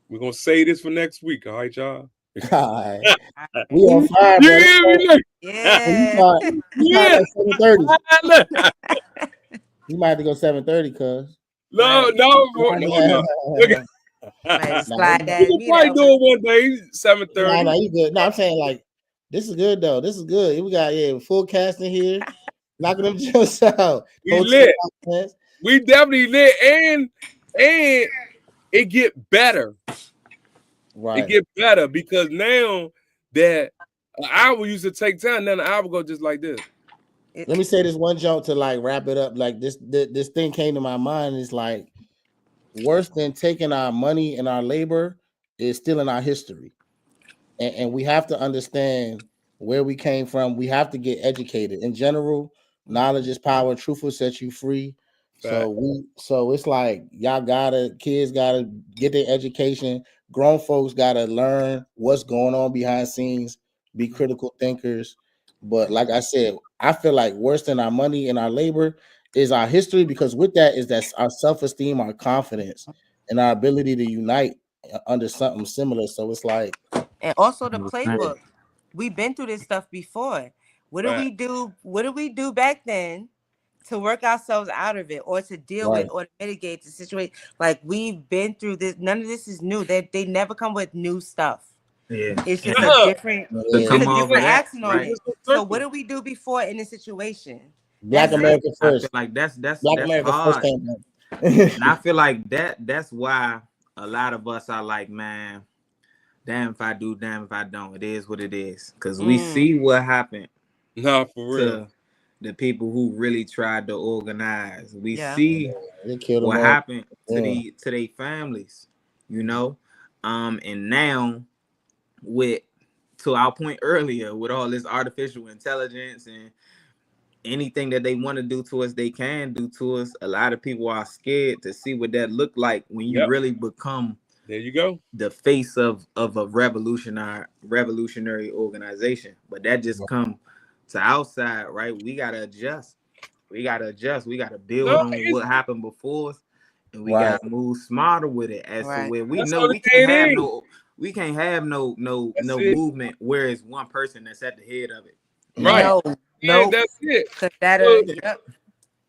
we're gonna say this for next week. All right, y'all. All right. All We right. on fire, You bro. hear me? Look. Yeah. You start Yeah. at 7:30. Look. You might have to go 7:30, cuz. No, Right. no, no. Look at Might we slide Nah, that can meter probably over. do it one day, 7:30. nah, you good. No, I'm saying like this is good though. This is good. We got full cast in here, knocking them jokes out. We Hotel lit. podcast. We definitely lit, and it get better. Right. It get better because now that an hour used to take time, now an hour go just like this. Let me say this one joke to like wrap it up. Like this thing came to my mind is like worse than taking our money and our labor is stealing our history. And we have to understand where we came from. We have to get educated. In general, knowledge is power. Truth will set you free. Fact. So it's like kids gotta get their education. Grown folks gotta learn what's going on behind scenes, be critical thinkers. But like I said, I feel like worse than our money and our labor is our history, because with that is that our self-esteem, our confidence, and our ability to unite under something similar. So it's like, And also the 100%. playbook. We've been through this stuff before. What did Fact. we do? What did we do back then to work ourselves out of it, or to deal right. with, or to mitigate the situation? Like, we've been through this. None of this is new. They never come with new stuff. Yeah. It's just And a Yeah. different. to It's a come over different that, action on right? it. It's a So what circle. did we do before in this situation? Black That's it. America I feel first. like that's Black America first hard. came back. And I feel like that's why a lot of us are like, man, damn if I do, damn if I don't. It is what it is. Because we see what happened Nah, for real. to the people who really tried to organize. We Yeah. see They killed them what all. happened to Yeah. their families, you know. And now with, to our point earlier, with all this artificial intelligence and anything that they want to do to us, they can do to us. A lot of people are scared to see what that look like when you Yep. really become There you go. the face of a revolutionary organization. But that just come to outside, right? We gotta adjust. We gotta build No, on what happened before us, and we Right. gotta move smarter with it. As to Right. where we that's know all the game is. we can't have no That's it. movement where it's one person that's at the head of it. Right. No. Yeah, No. that's it. Cause that. So, Yep.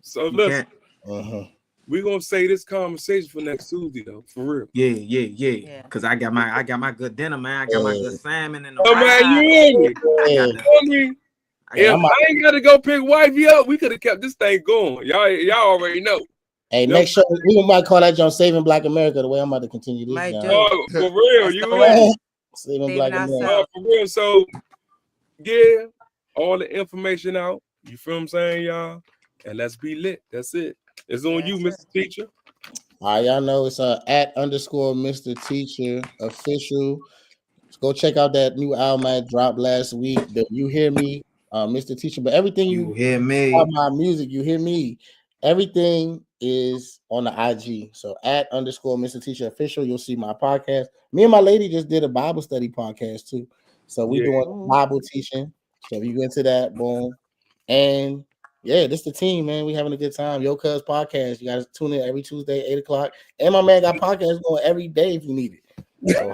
so You listen, can't. Uh-huh. we're gonna say this conversation for next Tuesday though, for real. Yeah. Cause I got my good dinner, man. I got my good salmon in the Oh man, you hear me? I Yeah. got the, You hear me? I If got I ain't got to go pick wifey up, we could have kept this thing going. Y'all already know. Hey, No. next show we might call that John Saving Black America. The way I'm about to continue this, Might John. do. Oh, for real, That's you the hear me? way. Saving Saving Black America. ourselves. For real. So, yeah, all the information out. You feel what I'm saying, y'all? And let's be lit. That's it. It's on you, That's Mr. Teacher. All right, y'all know it's at _ Mr.Teacher official. Go check out that new album I dropped last week. The You Hear Me, Mr.Teacher. But everything you you hear me. about my music, you hear me. Everything is on the IG. So at _ Mr.Teacher official, you'll see my podcast. Me and my lady just did a Bible study podcast too. So we Yeah. doing Bible teaching. So if you get into that, boom. And yeah, this the team, man. We having a good time. Cuz Podcast. You guys tune in every Tuesday, 8 o'clock. And my man got podcasts going every day if you need it. So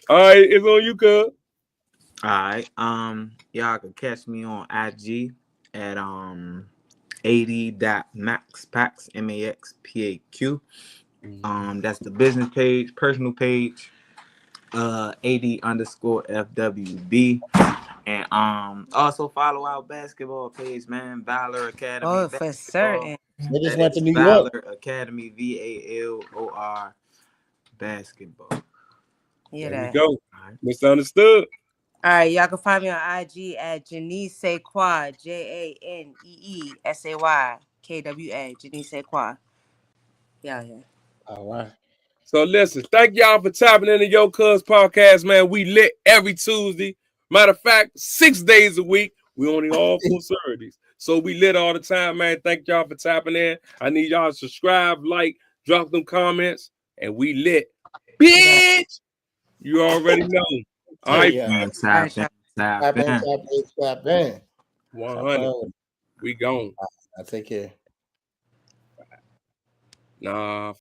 All right, it's on you, cuz. All right. Y'all can catch me on IG at 80.maxpaq, MAXPAQ. That's the business page, personal page, 80_FWB. And also follow our basketball page, man. Valor Academy. Oh, for certain. they just That went to is New York. Valor Academy, VALOR basketball. Yeah, There we that. go. All right. Misunderstood. All right, y'all can find me on IG at Janice Saquad, JANEESAY, Janice Saquad. Yeah. All right. So listen, thank y'all for tapping into Yo Cuz Podcast, man. We lit every Tuesday. Matter of fact, 6 days a week. We only off on Saturdays. So we lit all the time, man. Thank y'all for tapping in. I need y'all to subscribe, like, drop them comments, and we lit. Bitch! You already know. All right, Yeah. Tap in. 100. we gone. I take care. Nah,